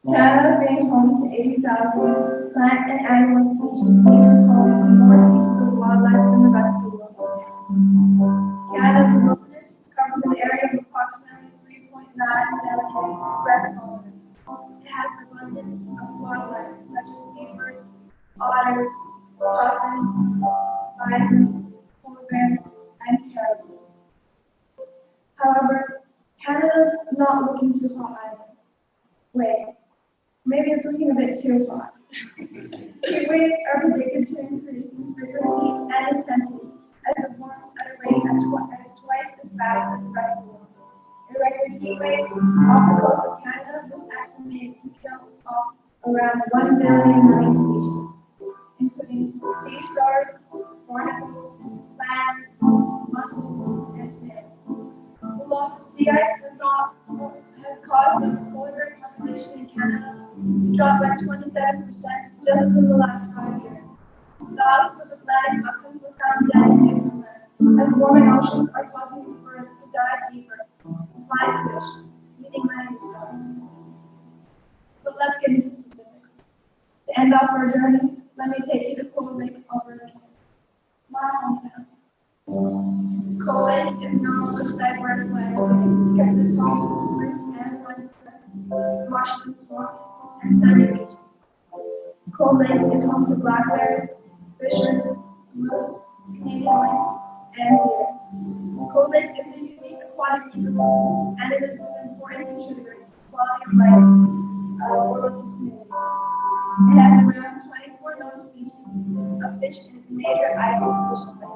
Canada being home to 80,000 plant and animal species makes it home to more species of wildlife than the rest of the world. Canada's wilderness covers an area of approximately 3.9 million square kilometers. It has an abundance of wildlife such as beavers, otters, puffins, bisons, polar bears, and caribou. However, Canada's not looking too hot either. Wait, maybe it's looking a bit too hot. Heat waves are predicted to increase in frequency and intensity as it warms at a rate that is twice as fast as the rest of the world. A record heat wave off the coast of Canada was estimated to kill off around 1 billion marine species, including sea stars, barnacles, clams, mussels, and snails. The loss of sea ice has caused the polar population in Canada to drop by 27% just in the last 5 years. Thousands of Atlantic mussels were found dead in Newfoundland, as warming oceans are causing these birds to dive deeper to find fish, leading many to starve. But let's get into specifics. To end off our journey, let me take you to Cold Lake, Alberta, my hometown. Cold Lake is known for its diverse landscape because it is home to spruce and pine forests, marshes and swamps, and sandy beaches. Cold Lake is home to black bears, fishers, moose, Canadian lynx, and deer. Cold Lake is a unique aquatic ecosystem, and it is an important contributor to the quality of life for local communities. It has around 24 known species of fish in its major ice fishing lake.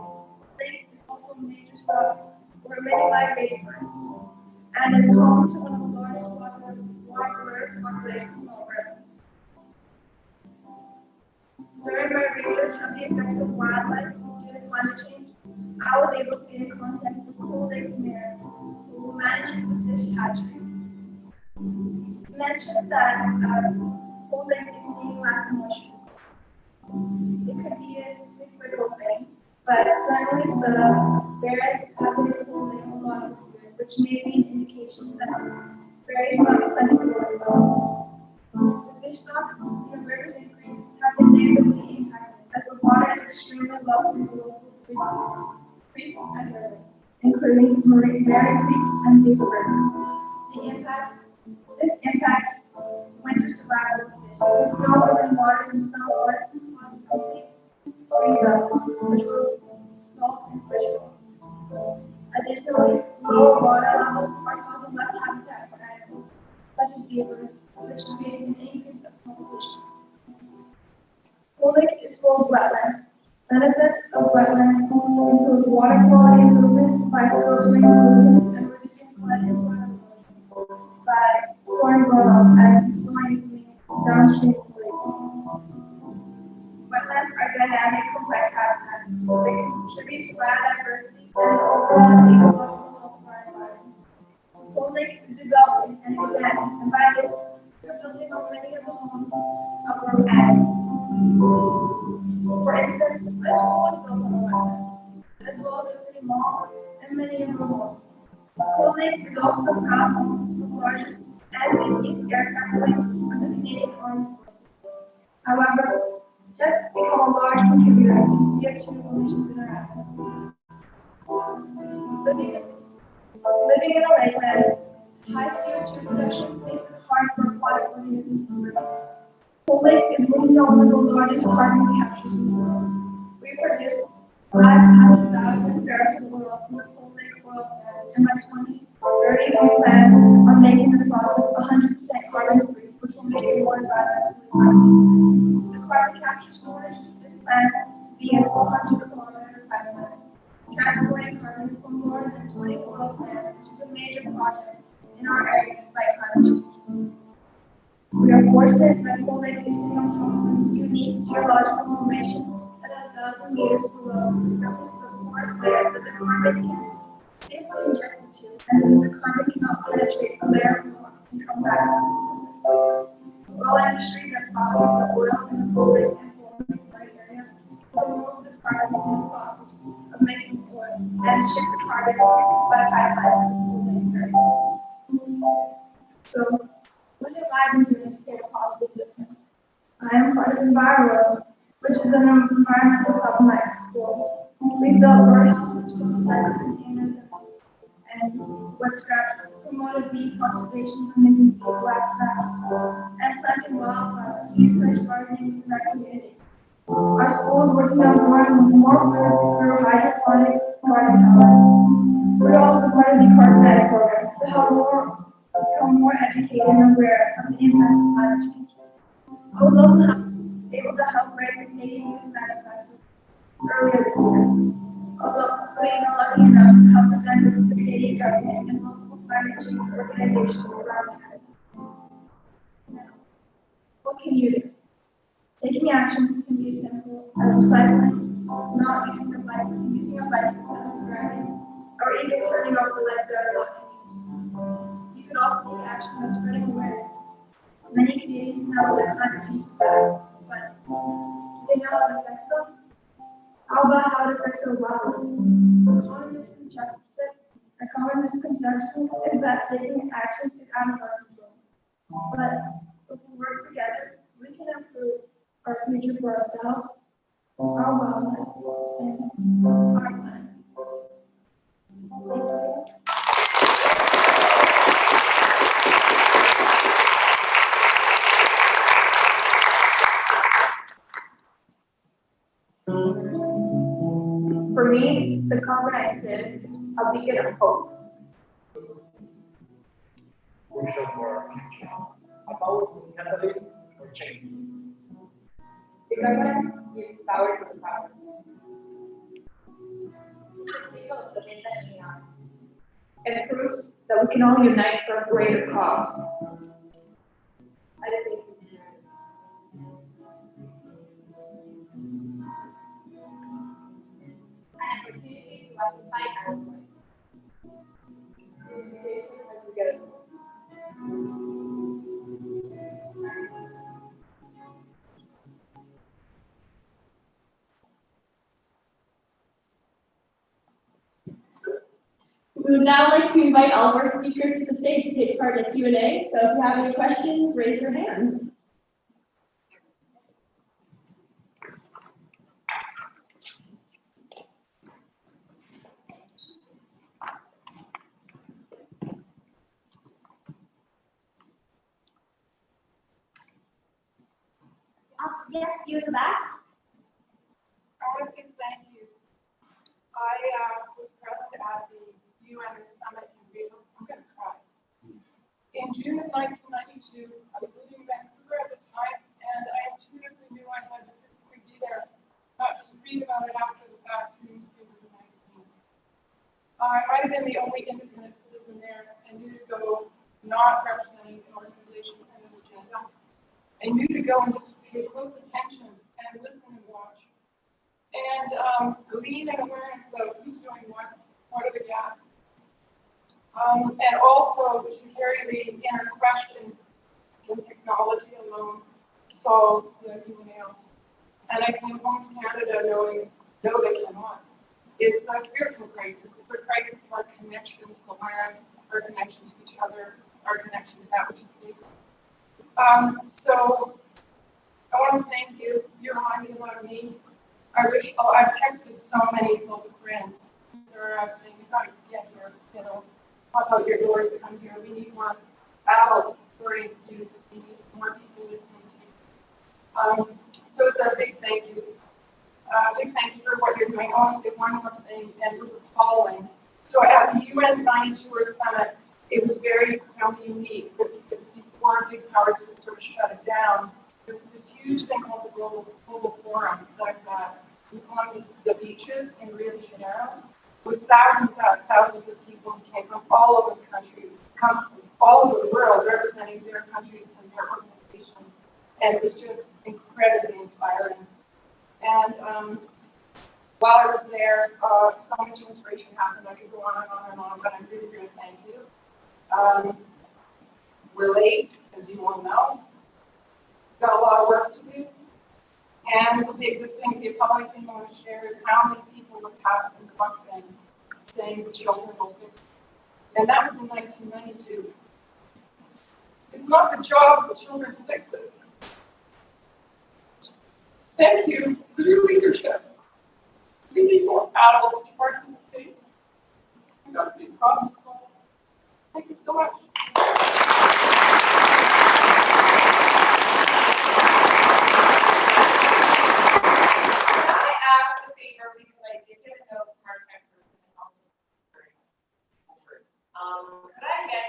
The lake is also a major stop for many migrating birds, and is home to one of the largest water bird populations in Alberta. During my research of the effects of wildlife due to climate change, I was able to get in contact with Cold Lake's mayor, who manages the fish hatchery. He mentioned that Cold Lake is seeing lack of mushrooms. It could be a cyclical thing, but certainly the bears have been in Cold Lake a lot this year, which may be an indication that berries will not be plentiful as well. The fish stocks in the rivers and creeks have been negatively impacted as the water is extremely low in the local creeks and rivers, including Mary Creek and Beaver River. This impacts winter survival conditions. Snow and water in some parts and causes complete freeze up, which will result in fish loss. Additionally, lower water levels are causing less habitat for animals, such as beavers, which creates an increase of competition. Cold Lake is full of wetlands. Benefits of wetlands include water quality improvement by filtering pollutants and reducing flood and soil erosion, by storing runoff and slowing downstream release. Wetlands are dynamic, complex habitats. They contribute to biodiversity and overall ecological health of our environment. Cold Lake is developing and expanding, and by this, we are building on many of the homes of our animals. For instance, a school was built on a wetland, as well as a city mall and many of the malls. Cold Lake is also the proud home to the largest and busiest aircraft wing of the Canadian Armed Forces. However, jets become a large contributor to CO2 emissions in our atmosphere. Living in a lakeland, high CO2 production makes it hard for aquatic organisms to live. Cold Lake is one of the largest carbon captures in the world. We produce 500,000 barrels of oil from the Cold Lake oil sands, and by 2030, we plan on making the process 100% carbon-free, which will make it more environmentally friendly. The carbon capture storage is planned to be a 400-kilometer pipeline, transporting carbon from more than 20 oil sands, which is a major project in our area to fight climate change. We are fortunate that Cold Lake is sitting on top of a unique geological formation at 1,000 meters below the surface of the forest layer that the carbon can safely inject into, and the carbon cannot penetrate the layer of rock and come back to the surface. The oil industry that processes the oil in the Cold Lake and Cold Lake Valley area will remove the carbon in the process of making oil and ship the carbon by pipelines to the Cold Lake area. So, what have I been doing to make a positive difference? I am part of Environworld, which is an environmental hub in my school. We built warehouses from recycled containers and wood scraps, promoted bee conservation by making beeswax wraps, and planting wildflowers to encourage gardening in our community. Our school is working on growing more food through hydroponic garden towers. We're also part of the Decarbonize program to help become more educated and aware of the impacts of climate change. I was also able to help write the Canadian Youth Manifesto earlier this year. I was also lucky enough to help present this to the Canadian government and multiple climate change organizations around Canada. Now, what can you do? Taking action can be as simple as recycling, not using your bike, using a bike instead of driving, or even turning off the lights that are not in use. You could also take action by spreading awareness. Many Canadians know that climate change is bad, but do they know how it affects them? How about how it affects their environment? A common misconception is that taking action is out of our control. But if we work together, we can improve our future for ourselves, our wildlife, and our planet. Thank you. For me, the carbonite is a beacon of hope. Crucial for our future. About catalyst for change. The carbonite gives power to the power. It proves that we can all unite for a greater cause. I think an opportunity to occupy our voice. Communication as we go. We would now like to invite all of our speakers to the stage to take part in a Q&A. So if you have any questions, raise your hand. Yes, you in the back? I want to say thank you. I was present at the UN summit in Rio. I'm going to cry. In June of 1992, I was living in Vancouver at the time, and I intuitively knew I had to physically be there, not just read about it after the fact through newspapers and magazines. I might have been the only independent citizen there, and knew to go not representing an organization and an agenda. I knew to go and just pay close attention and listen and watch. And glean an awareness of who's doing what are the gaps. And also to carry the inner question, can technology alone solve the human ills? And I came home to Canada knowing, no, they cannot. It's a spiritual crisis. It's a crisis of our connection to the land, our connection to each other, our connection to that which is sacred. So I want to thank you. You remind me about me. I've texted so many local friends who are saying, you got to get here, you know, pop out your doors, come here. We need more battles supporting youth. We need more people listening to you. So it's a big thank you. Big thank you for what you're doing. I want to say one more thing, and it was appalling. So at the UN 92 Earth Summit, it was very unique because before big powers could sort of shut it down, there was this huge thing called the Global Forum that was on the beaches in Rio de Janeiro. It was thousands of people who came from all over the country, all over the world, representing their countries and their organizations. And it was just incredibly inspiring. And while I was there, so much inspiration happened. I could go on and on and on, but I'm really, really thank you. We're late, as you all know. Got a lot of work to do. And the biggest thing, the public thing I want to share is how many people were passed in the buck then saying the children will fix it. And that was in 1992. It's not the job of the children to fix it. Thank you for your leadership. We need more adults to participate. We've got a big problem to solve. Thank you so much. Could I get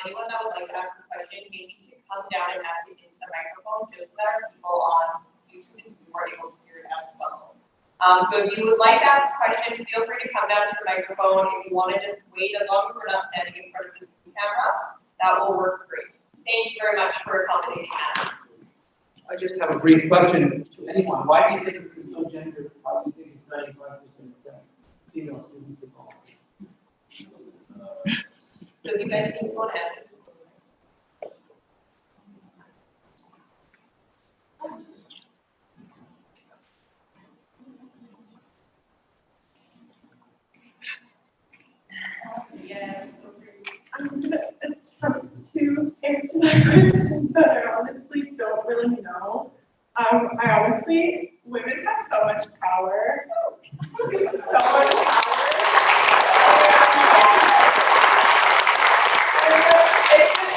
anyone that would like to ask a question, maybe to come down and ask it into the microphone, just so that our people on YouTube and Zoom are able to hear it as well. So if you would like to ask a question, feel free to come down to the microphone. If you want to just wait as long as we're not standing in front of the camera, that will work great. Thank you very much for accommodating that. I just have a brief question to anyone. Why do you think this is so gendered? Why do you think it's 95% female students in college? So if you guys think one answer. Yeah. I'm gonna attempt to answer my question, but I honestly don't really know. Women have so much power. So much power.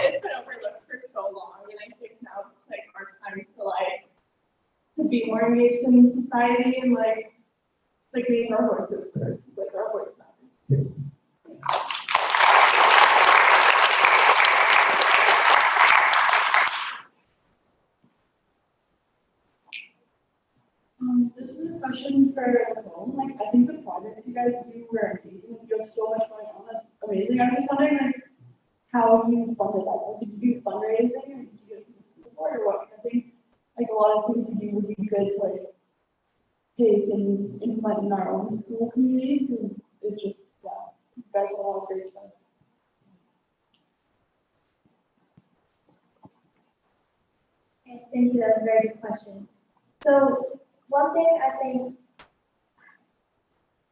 It's been overlooked for so long, and I think now it's like our time to be more engaged in society and make our voices heard, like our voice matters too. This is a question for home. I think the projects you guys do are amazing. You have so much going on. That's amazing. I'm just wondering, how you funded that. Did you do fundraising, or did you get the school board, or what? I think a lot of things we do would be good to take and implement in our own school communities, and it's just you guys have a lot of great stuff. Okay, thank you. That's a very good question. So one thing I think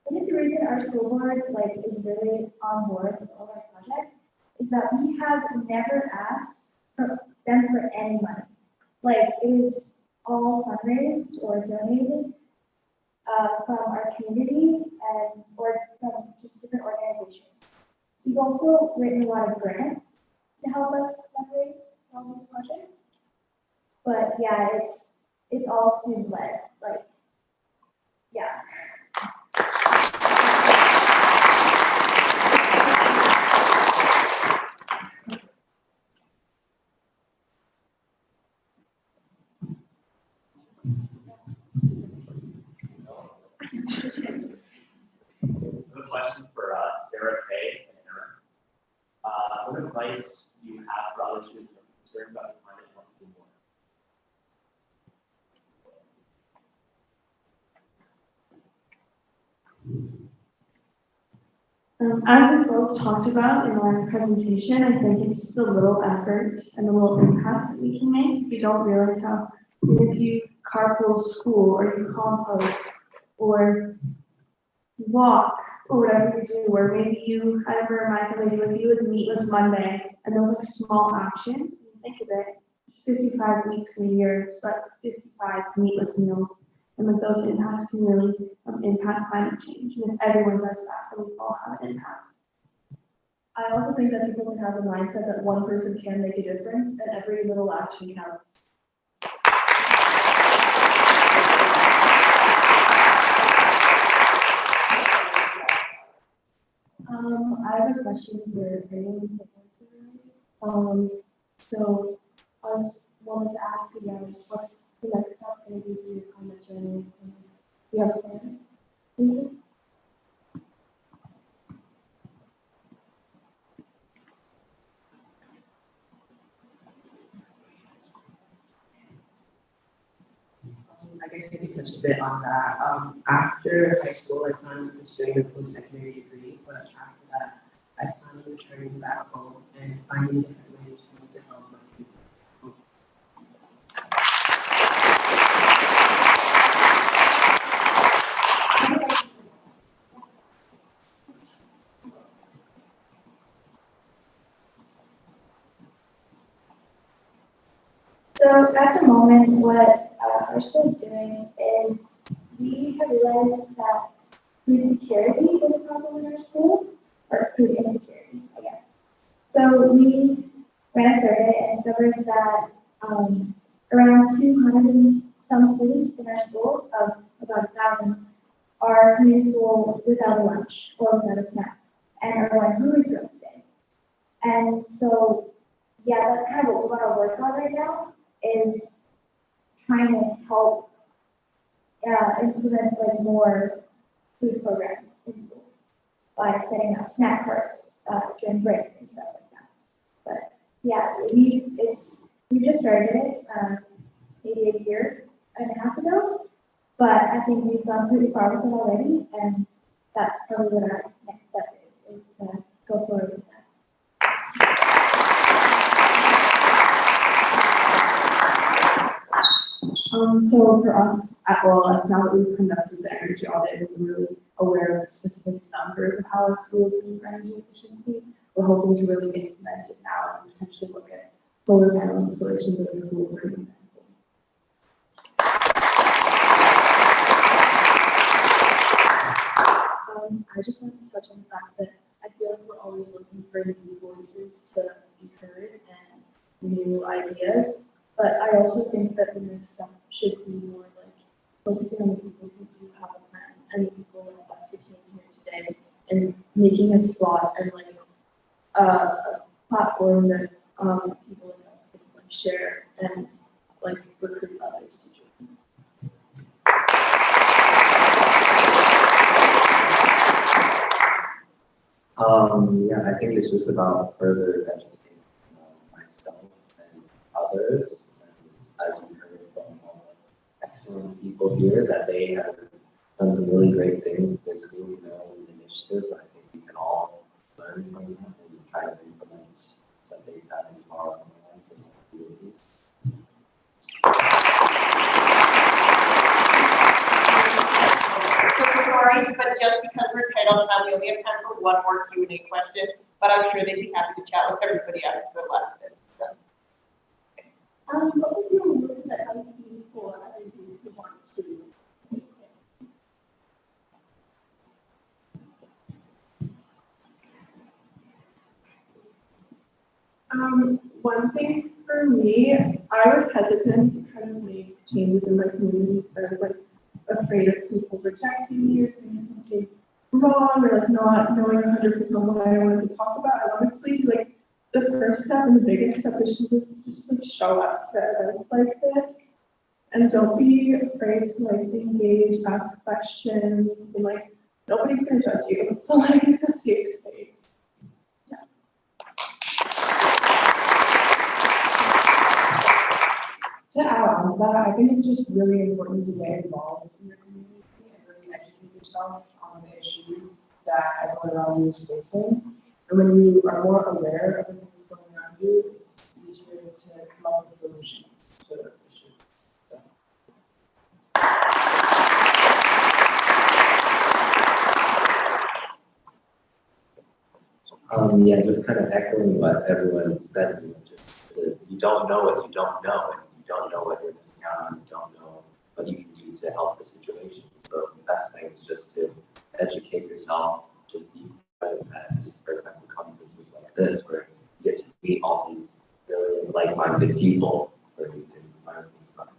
the reason our school board is really on board with all our projects is that we have never asked them for any money. It is all fundraised or donated from our community or from just different organizations. We've also written a lot of grants to help us fundraise all these projects. But yeah, it's all student led, like, yeah. A question for Sarah Kay and Aaron. What advice do you have for other students who are concerned about the climate and want to do more? As we both talked about in our presentation, I think it's the little efforts and the little impacts that we can make. We don't realize how, if you carpool school or you compost or walk or whatever you do, or maybe you, I remember my family doing, you would meatless Monday, and those like small actions, think of it, 55 weeks in a year, so that's 55 meatless meals. And like those impacts can really impact climate change. And if everyone does that, then we all have an impact. I also think that people can have a mindset that one person can make a difference and every little action counts. I have a question for anyone. So I was wanted to ask you guys, what's the next step going to be for your climate journey? Do you have a plan? I guess I can touch a bit on that. After high school, I plan on pursuing a post-secondary degree, but after that, I plan on returning back home and finding different ways to help my people. So at the moment, what our school is doing is we have realized that food security is a problem in our school, or food insecurity, I guess. So we ran a survey and discovered that around 200 and some students in our school, of about 1,000, are coming to school without a lunch or without a snack, and are going hungry throughout the day. And so, yeah, that's kind of what we want to work on right now, is trying to help implement like more food programs in schools by setting up snack carts during breaks and stuff like that. But yeah, we just started it maybe a year and a half ago, but I think we've gone pretty far with it already, and that's probably what our next step is to go forward with that. So for us at OLS, now that we've conducted the energy audit and we're really aware of specific numbers of how our schools need energy efficiency, we're hoping to really implement it now and potentially look at solar panel installations at the school, for example. I just wanted to touch on the fact that I feel like we're always looking for new voices to be heard and new ideas. But I also think that the next step should be more like focusing on the people who do have a plan and the people like us who came here today, and making a spot and like a platform that people like us can like share and like recruit others to join. Yeah, I think it's just about further educating myself and others. And as we heard from excellent people here, that they have done some really great things with their schools and their own initiatives. I think we can all learn from them and try to implement what they've done in our own lives and communities. So sorry, but just because we're tight on time, we only have time for one more Q&A question, but I'm sure they'd be happy to chat with everybody after the last bit, so. What would you use that other people for other people who want to make it? One thing for me, I was hesitant to kind of make changes in my community, because I was like afraid of people rejecting me or saying something wrong or like not knowing 100% what I wanted to talk about. And honestly, like the first step and the biggest step is just like show up to events like this. And don't be afraid to like engage, ask questions, and like nobody's gonna judge you. So like it's a safe space. Yeah. To add on to that, I think it's just really important to get involved in your community and really educate yourself on the issues that everyone around you is facing. And when you are more aware of the things going around you, it's easier to come up with solutions to those issues. Yeah, just kind of echoing what everyone said, just you don't know what you don't know, and you don't know what you're missing out on, you don't know what you can do to help the situation. So the best thing is just to educate yourself, just be excited at, for example, conferences like this, where you get to meet all these really like-minded people, where you can learn things from them.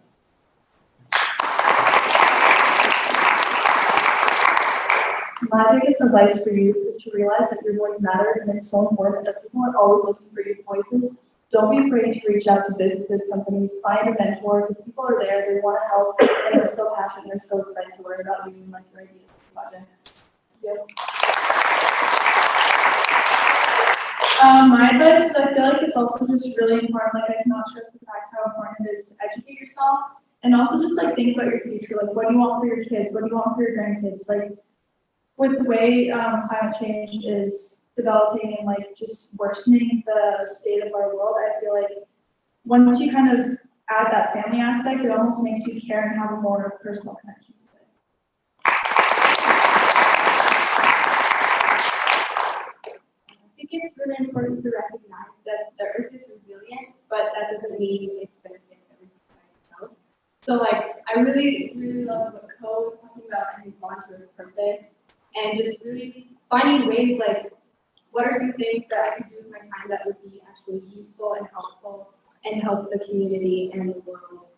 My biggest advice for you is to realize that your voice matters, and it's so important that people are always looking for your voices. Don't be afraid to reach out to businesses, companies, find a mentor, because people are there, they want to help, and they're so passionate, they're so excited to learn about you and like your ideas and projects. Yep. My advice is I feel like it's also just really important, like I cannot stress the fact how important it is to educate yourself, and also just like think about your future, like what do you want for your kids, what do you want for your grandkids, like with the way climate change is developing and like just worsening the state of our world, I feel like once you kind of add that family aspect, it almost makes you care and have a more personal connection to it. I think it's really important to recognize that the earth is resilient, but that doesn't mean it's going to fix everything by itself. So like, I really, really love what Co was talking about in his volunteer purpose. And just really finding ways like, what are some things that I could do with my time that would be actually useful and helpful and help the community and the world.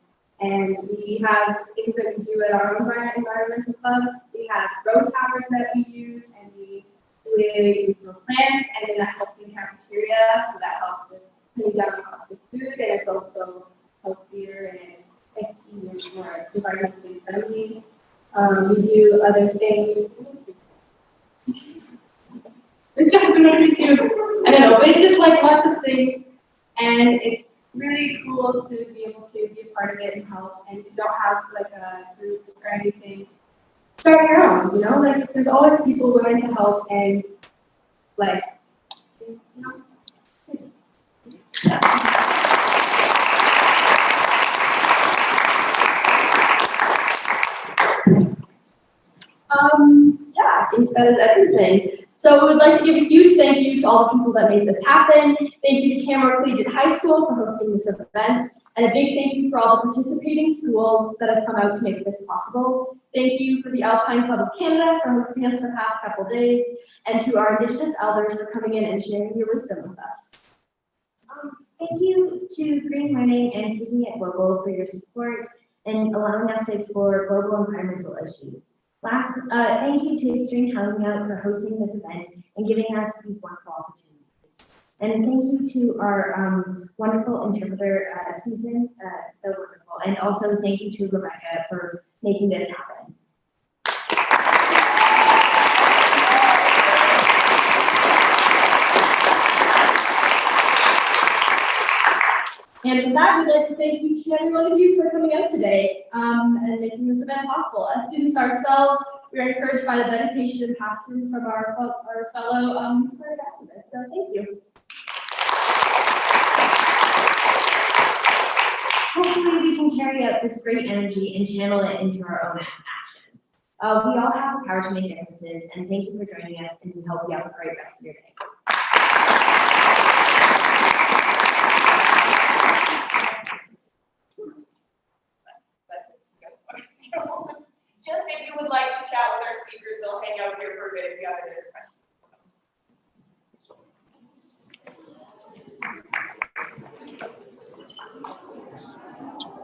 And we have things that we do at our own environmental club. We have road towers that we use, and we grow plants, and then that helps in cafeteria, so that helps with cutting down the cost of food, and it's also healthier, and it's more environmentally friendly. We do other things. This job's amazing too. I don't know, but it's just like lots of things, and it's really cool to be able to be a part of it and help. And if you don't have like a group or anything, start your own. You know, like there's always people willing to help and like, you know. Yeah, I think that is everything. So we would like to give a huge thank you to all the people that made this happen. Thank you to Canmore Collegiate High School for hosting this event. And a big thank you for all the participating schools that have come out to make this possible. Thank you for the Alpine Club of Canada for hosting us the past couple days, and to our Indigenous elders for coming in and sharing your wisdom with us. Thank you to Green Learning and Taking It Global for your support and allowing us to explore global environmental issues. Last, thank you to Extreme Hangout for hosting this event and giving us these wonderful opportunities. And thank you to our wonderful interpreter, Susan, so wonderful. And also thank you to Rebecca for making this happen. And with that, we'd like to thank each and every one of you for coming out today and making this event possible. As students ourselves, we are encouraged by the dedication and passion from our fellow activists. So thank you. Hopefully we can carry out this great energy and channel it into our own actions. We all have the power to make differences, and thank you for joining us, and we hope you have a great rest of your day. Just if you would like to chat with our speakers, they'll hang out here for a bit if you have any other questions.